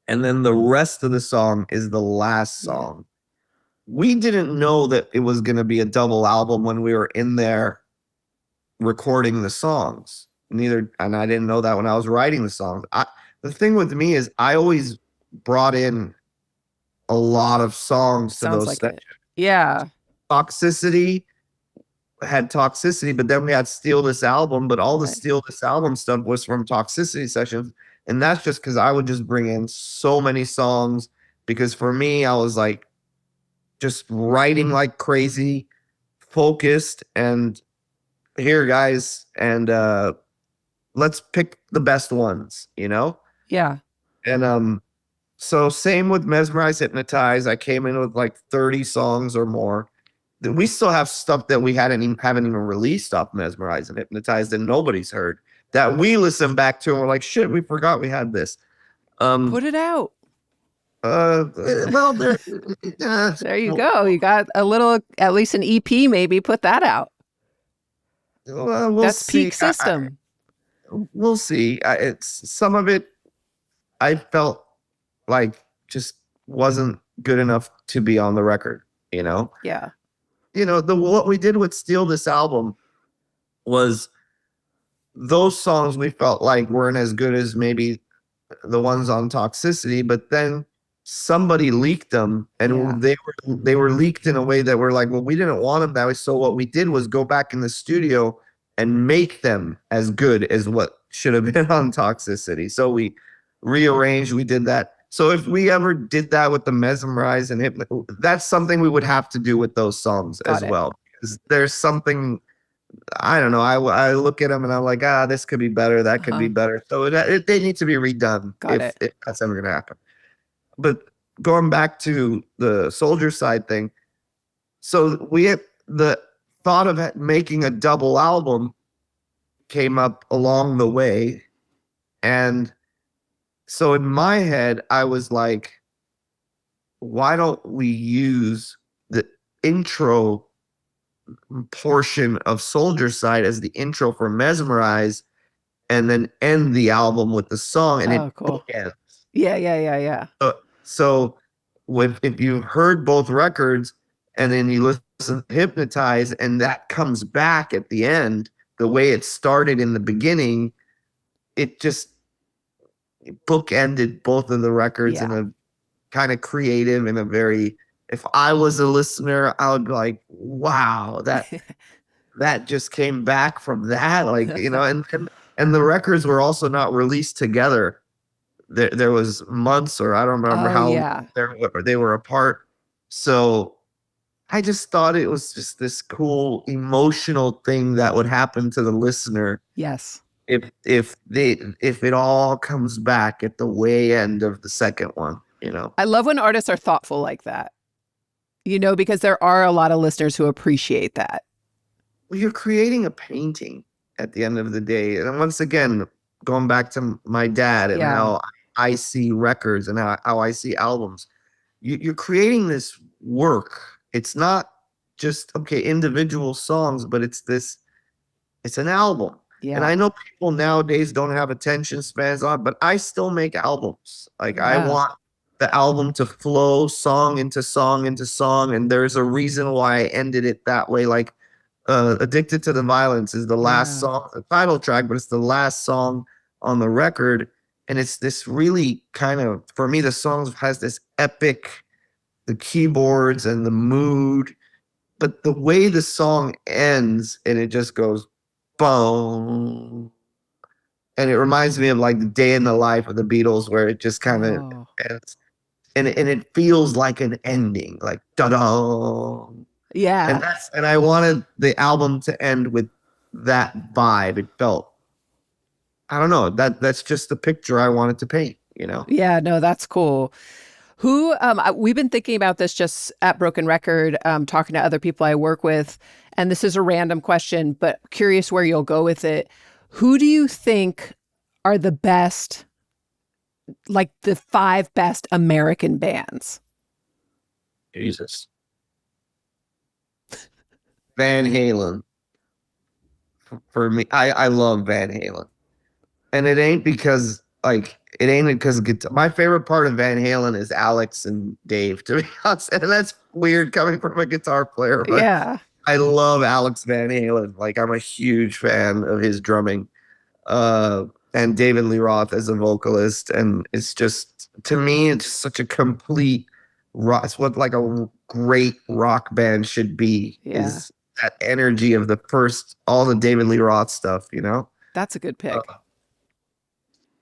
S3: And then the rest of the song is the last song. We didn't know that it was going to be a double album when we were in there recording the songs. And I didn't know that when I was writing the songs. The thing with me is I always brought in a lot of songs to
S2: Sounds
S3: those
S2: like
S3: sessions.
S2: it. Yeah.
S3: Toxicity had Toxicity, but then we had Steal This Album, but all the
S2: Right.
S3: Steal This Album stuff was from Toxicity sessions. And that's just because I would just bring in so many songs, because for me, I was like just writing like crazy, focused, and here, guys, and let's pick the best ones,
S2: Yeah.
S3: And so same with Mesmerize, Hypnotize. I came in with like 30 songs or more. We still have stuff that we haven't even released off Mesmerize and Hypnotize that nobody's heard, that we listen back to and we're like, shit, we forgot we had this.
S2: Put it out.
S3: Well,
S2: There you go. You got a little, at least an EP, maybe. Put that out.
S3: we'll
S2: That's
S3: see.
S2: peak System.
S3: We'll see. It's some of it. I felt like just wasn't good enough to be on the record, you know?
S2: Yeah.
S3: What we did with Steal This Album was those songs we felt like weren't as good as maybe the ones on Toxicity, but then somebody leaked them, and
S2: Yeah.
S3: they were leaked in a way that we're like, well, we didn't want them that way. So what we did was go back in the studio and make them as good as what should have been on Toxicity. So we rearranged, we did that. So if we ever did that with the Mesmerize and that's something we would have to do with those songs
S2: Got
S3: as
S2: it.
S3: well. Because there's something, I don't know. I look at them and I'm like, this could be better. That could be better. So they need to be redone if that's ever going to happen. But going back to the Soldier Side thing, so the thought of making a double album came up along the way. And so in my head, I was like, why don't we use the intro portion of Soldier Side as the intro for Mesmerize, and then end the album with the song, and
S2: cool.
S3: bookends.
S2: Yeah.
S3: So if you've heard both records and then you listen to Hypnotize and that comes back at the end, the way it started in the beginning, it just bookended both of the records in a kind of creative and a very, if I was a listener, I would be like, wow, that just came back from that. Like, and the records were also not released together. There was months, or I don't remember how they were apart. So I just thought it was just this cool emotional thing that would happen to the listener.
S2: Yes.
S3: If it all comes back at the way end of the second one,
S2: I love when artists are thoughtful like that, because there are a lot of listeners who appreciate that.
S3: Well, you're creating a painting at the end of the day. And once again, going back to my dad and how I see records and how I see albums, you're creating this work. It's not just, individual songs, but it's an album. Yeah. And I know people nowadays don't have attention spans on, but I still make albums. Like I want the album to flow song into song into song. And there's a reason why I ended it that way. Like Addicted to the Violence is the last song, the title track, but it's the last song on the record. And it's this really kind of, for me, the song has this epic, the keyboards and the mood, but the way the song ends and it just goes, boom. And it reminds me of like the Day in the Life of the Beatles, where it just kind of ends. And it feels like an ending, like da-da.
S2: Yeah.
S3: And I wanted the album to end with that vibe. It felt, I don't know, that's just the picture I wanted to paint,
S2: Yeah, no, that's cool. Who, we've been thinking about this just at Broken Record, talking to other people I work with, and this is a random question, but curious where you'll go with it. Who do you think are the best, like the 5 best American bands?
S3: Jesus. Van Halen. For me, I love Van Halen. And it ain't because my favorite part of Van Halen is Alex and Dave, to be honest. And that's weird coming from a guitar player, but I love Alex Van Halen. Like I'm a huge fan of his drumming. And David Lee Roth as a vocalist. And it's just, to me, it's such a complete rock. It's what like a great rock band should be. Is that energy of all the David Lee Roth stuff,
S2: That's a good pick.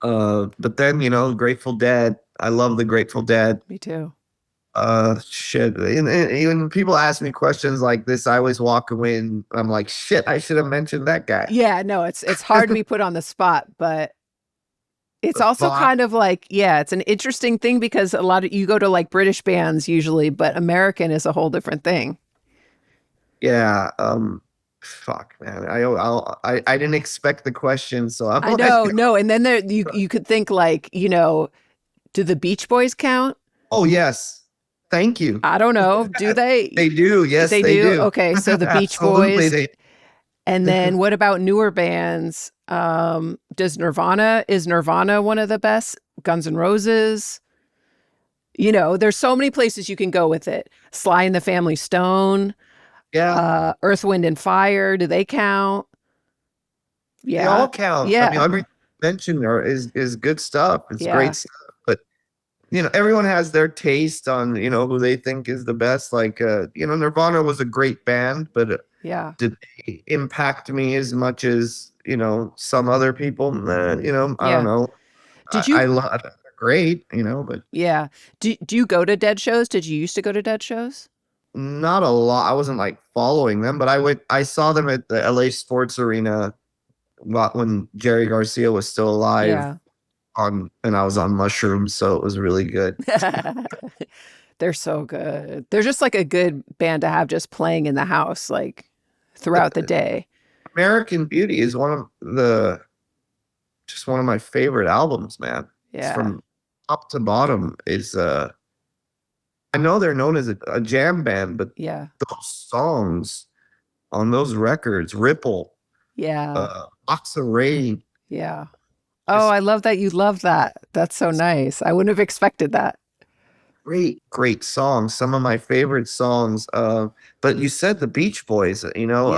S3: But then, Grateful Dead. I love the Grateful Dead.
S2: Me too.
S3: Shit. And when people ask me questions like this, I always walk away and I'm like, shit, I should have mentioned that guy.
S2: Yeah, no, it's hard to be put on the spot, but it's also kind of like, it's an interesting thing because you go to like British bands usually, but American is a whole different thing.
S3: Yeah. Fuck, man. I didn't expect the question, so
S2: I know, no. And then you could think like, do the Beach Boys count?
S3: Oh yes, thank you.
S2: I don't know. Do they?
S3: They do. Yes, they do.
S2: Okay, so the Beach Boys. And then what about newer bands? Is Nirvana one of the best Guns N' Roses. You know, there's so many places you can go with it. Sly and the Family Stone,
S3: Yeah,
S2: Earth, Wind and Fire. Do they count?
S3: they
S2: Yeah.
S3: all count. I mean,
S2: Yeah.
S3: every mention is good stuff. It's
S2: Yeah.
S3: great stuff. But everyone has their taste on who they think is the best. Like Nirvana was a great band, but
S2: Yeah.
S3: did they impact me as much as some other people? I don't
S2: Yeah.
S3: know.
S2: Did
S3: I
S2: you
S3: love they're great, but
S2: Yeah. Do you go to Dead shows? Did you used to go to Dead shows?
S3: not a lot. I wasn't like following them, but I saw them at the LA Sports Arena when Jerry Garcia was still alive
S2: Yeah.
S3: and I was on mushrooms, so it was really good.
S2: They're so good. They're just like a good band to have just playing in the house like throughout the day.
S3: American Beauty is one of my favorite albums, man. It's
S2: Yeah.
S3: from top to bottom. I know they're known as a jam band, but
S2: Yeah.
S3: those songs on those records, Ripple,
S2: Yeah.
S3: Box of Rain,
S2: Yeah. Oh,
S3: just
S2: I love that you love that. That's so nice. I wouldn't have expected that.
S3: great songs. Some of my favorite songs. But you said the Beach Boys,
S2: Yeah.
S3: all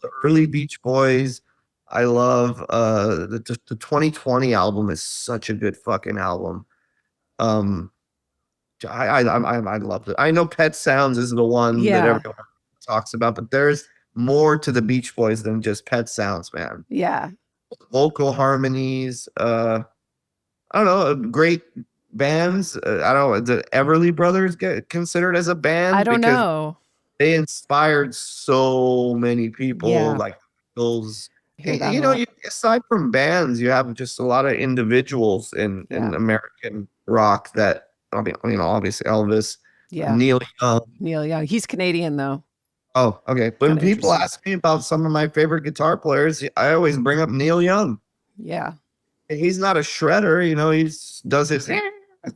S3: the early Beach Boys. I love the 2020 album is such a good fucking album. Um, I loved it. I know Pet Sounds is the one that
S2: Yeah.
S3: everyone talks about, but there's more to the Beach Boys than just Pet Sounds, man.
S2: Yeah.
S3: Vocal harmonies, I don't know, great bands. I don't know, the Everly Brothers get considered as a
S2: I
S3: band
S2: don't
S3: because
S2: know.
S3: they inspired so many people,
S2: Yeah.
S3: like those.
S2: I hear that a lot.
S3: Aside from bands, you have just a lot of individuals in
S2: Yeah.
S3: American rock that, I mean, obviously Elvis,
S2: Yeah.
S3: Neil Young.
S2: Neil Young. He's Canadian though.
S3: Oh, okay. When
S2: Kind of
S3: people
S2: interesting.
S3: ask me about some of my favorite guitar players, I always bring up Neil Young.
S2: Yeah.
S3: He's not a shredder, he does his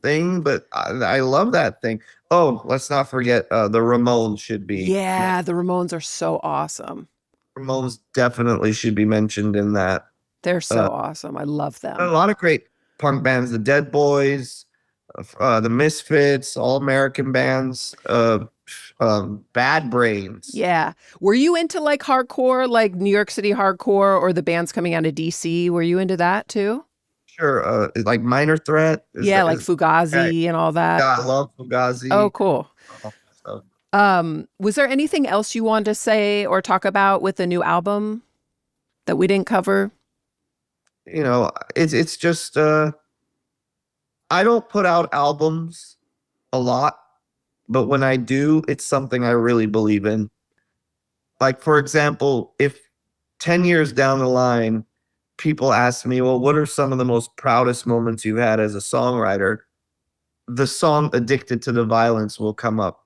S3: thing, but I love that thing. Oh, let's not forget the Ramones should be.
S2: Yeah. The Ramones are so awesome.
S3: Ramones definitely should be mentioned in that.
S2: They're so awesome. I love
S3: A
S2: them.
S3: lot of great punk bands, the Dead Boys, the Misfits, all American bands, Bad Brains.
S2: Yeah. Were you into like hardcore, like New York City hardcore or the bands coming out of DC? Were you into that too?
S3: Sure, like Minor Threat.
S2: Yeah, like Fugazi and all that.
S3: Yeah, I love Fugazi.
S2: Oh, cool.
S3: So,
S2: Was there anything else you wanted to say or talk about with the new album that we didn't cover?
S3: it's just I don't put out albums a lot, but when I do, it's something I really believe in. Like, for example, if 10 years down the line, people ask me, well, what are some of the most proudest moments you've had as a songwriter? The song Addicted to the Violence will come up.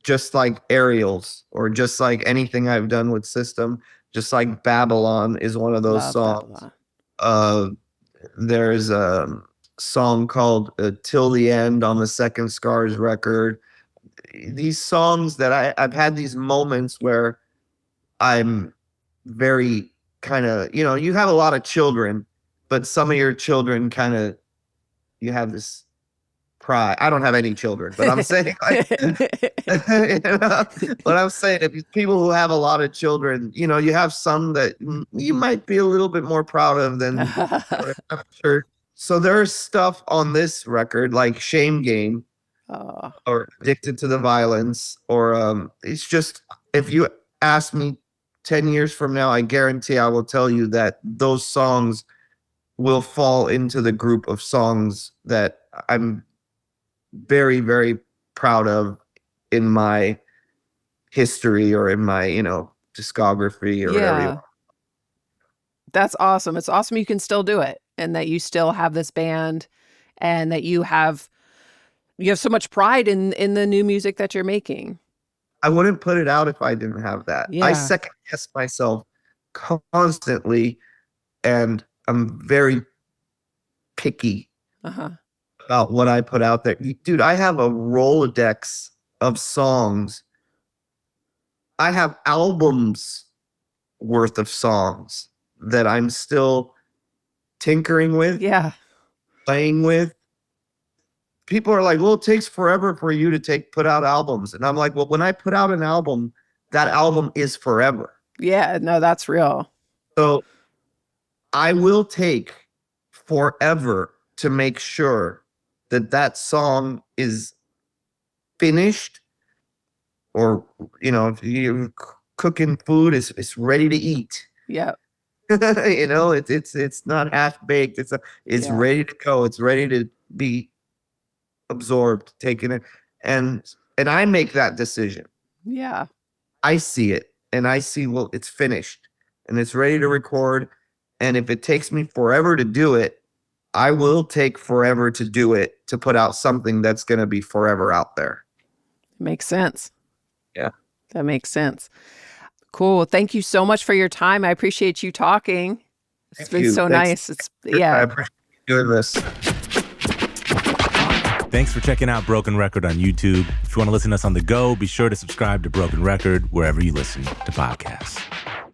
S3: Just like Aerials, or just like anything I've done with System, just like Babylon is one of those
S2: Love
S3: songs.
S2: Babylon.
S3: There's a song called Till the End on the second Scars record. These songs that I've had these moments where I'm very kind of, you have a lot of children, but some of your children kind of, you have this pride. I don't have any children, but I'm saying, like, but I'm saying if people who have a lot of children, you have some that you might be a little bit more proud of than I'm sure. So there's stuff on this record like Shame Game or Addicted to the Violence, or it's just, if you ask me 10 years from now, I guarantee I will tell you that those songs will fall into the group of songs that I'm very, very proud of in my history or in my, discography or whatever you want.
S2: That's awesome. It's awesome you can still do it and that you still have this band and that you have so much pride in the new music that you're making.
S3: I wouldn't put it out if I didn't have that.
S2: Yeah.
S3: I second guess myself constantly, and I'm very picky about what I put out there. Dude, I have a Rolodex of songs. I have albums worth of songs that I'm still tinkering with.
S2: Yeah.
S3: playing with. People are like, well, it takes forever for you to put out albums. And I'm like, well, when I put out an album, that album is forever.
S2: Yeah, no, that's real.
S3: So I will take forever to make sure that that song is finished, or, you know, if you're cooking food, it's ready to eat.
S2: Yeah.
S3: You know, it's not half baked. It's ready to go. It's ready to be absorbed, taken it. And I make that decision.
S2: Yeah.
S3: I see it and I see, well, it's finished and it's ready to record. And if it takes me forever to do it, I will take forever to do it, to put out something that's going to be forever out there.
S2: Makes sense.
S3: Yeah.
S2: That makes sense. Cool. Thank you so much for your time. I appreciate you talking. It's been so nice.
S3: I appreciate doing this.
S1: Thanks for checking out Broken Record on YouTube. If you want to listen to us on the go, be sure to subscribe to Broken Record wherever you listen to podcasts.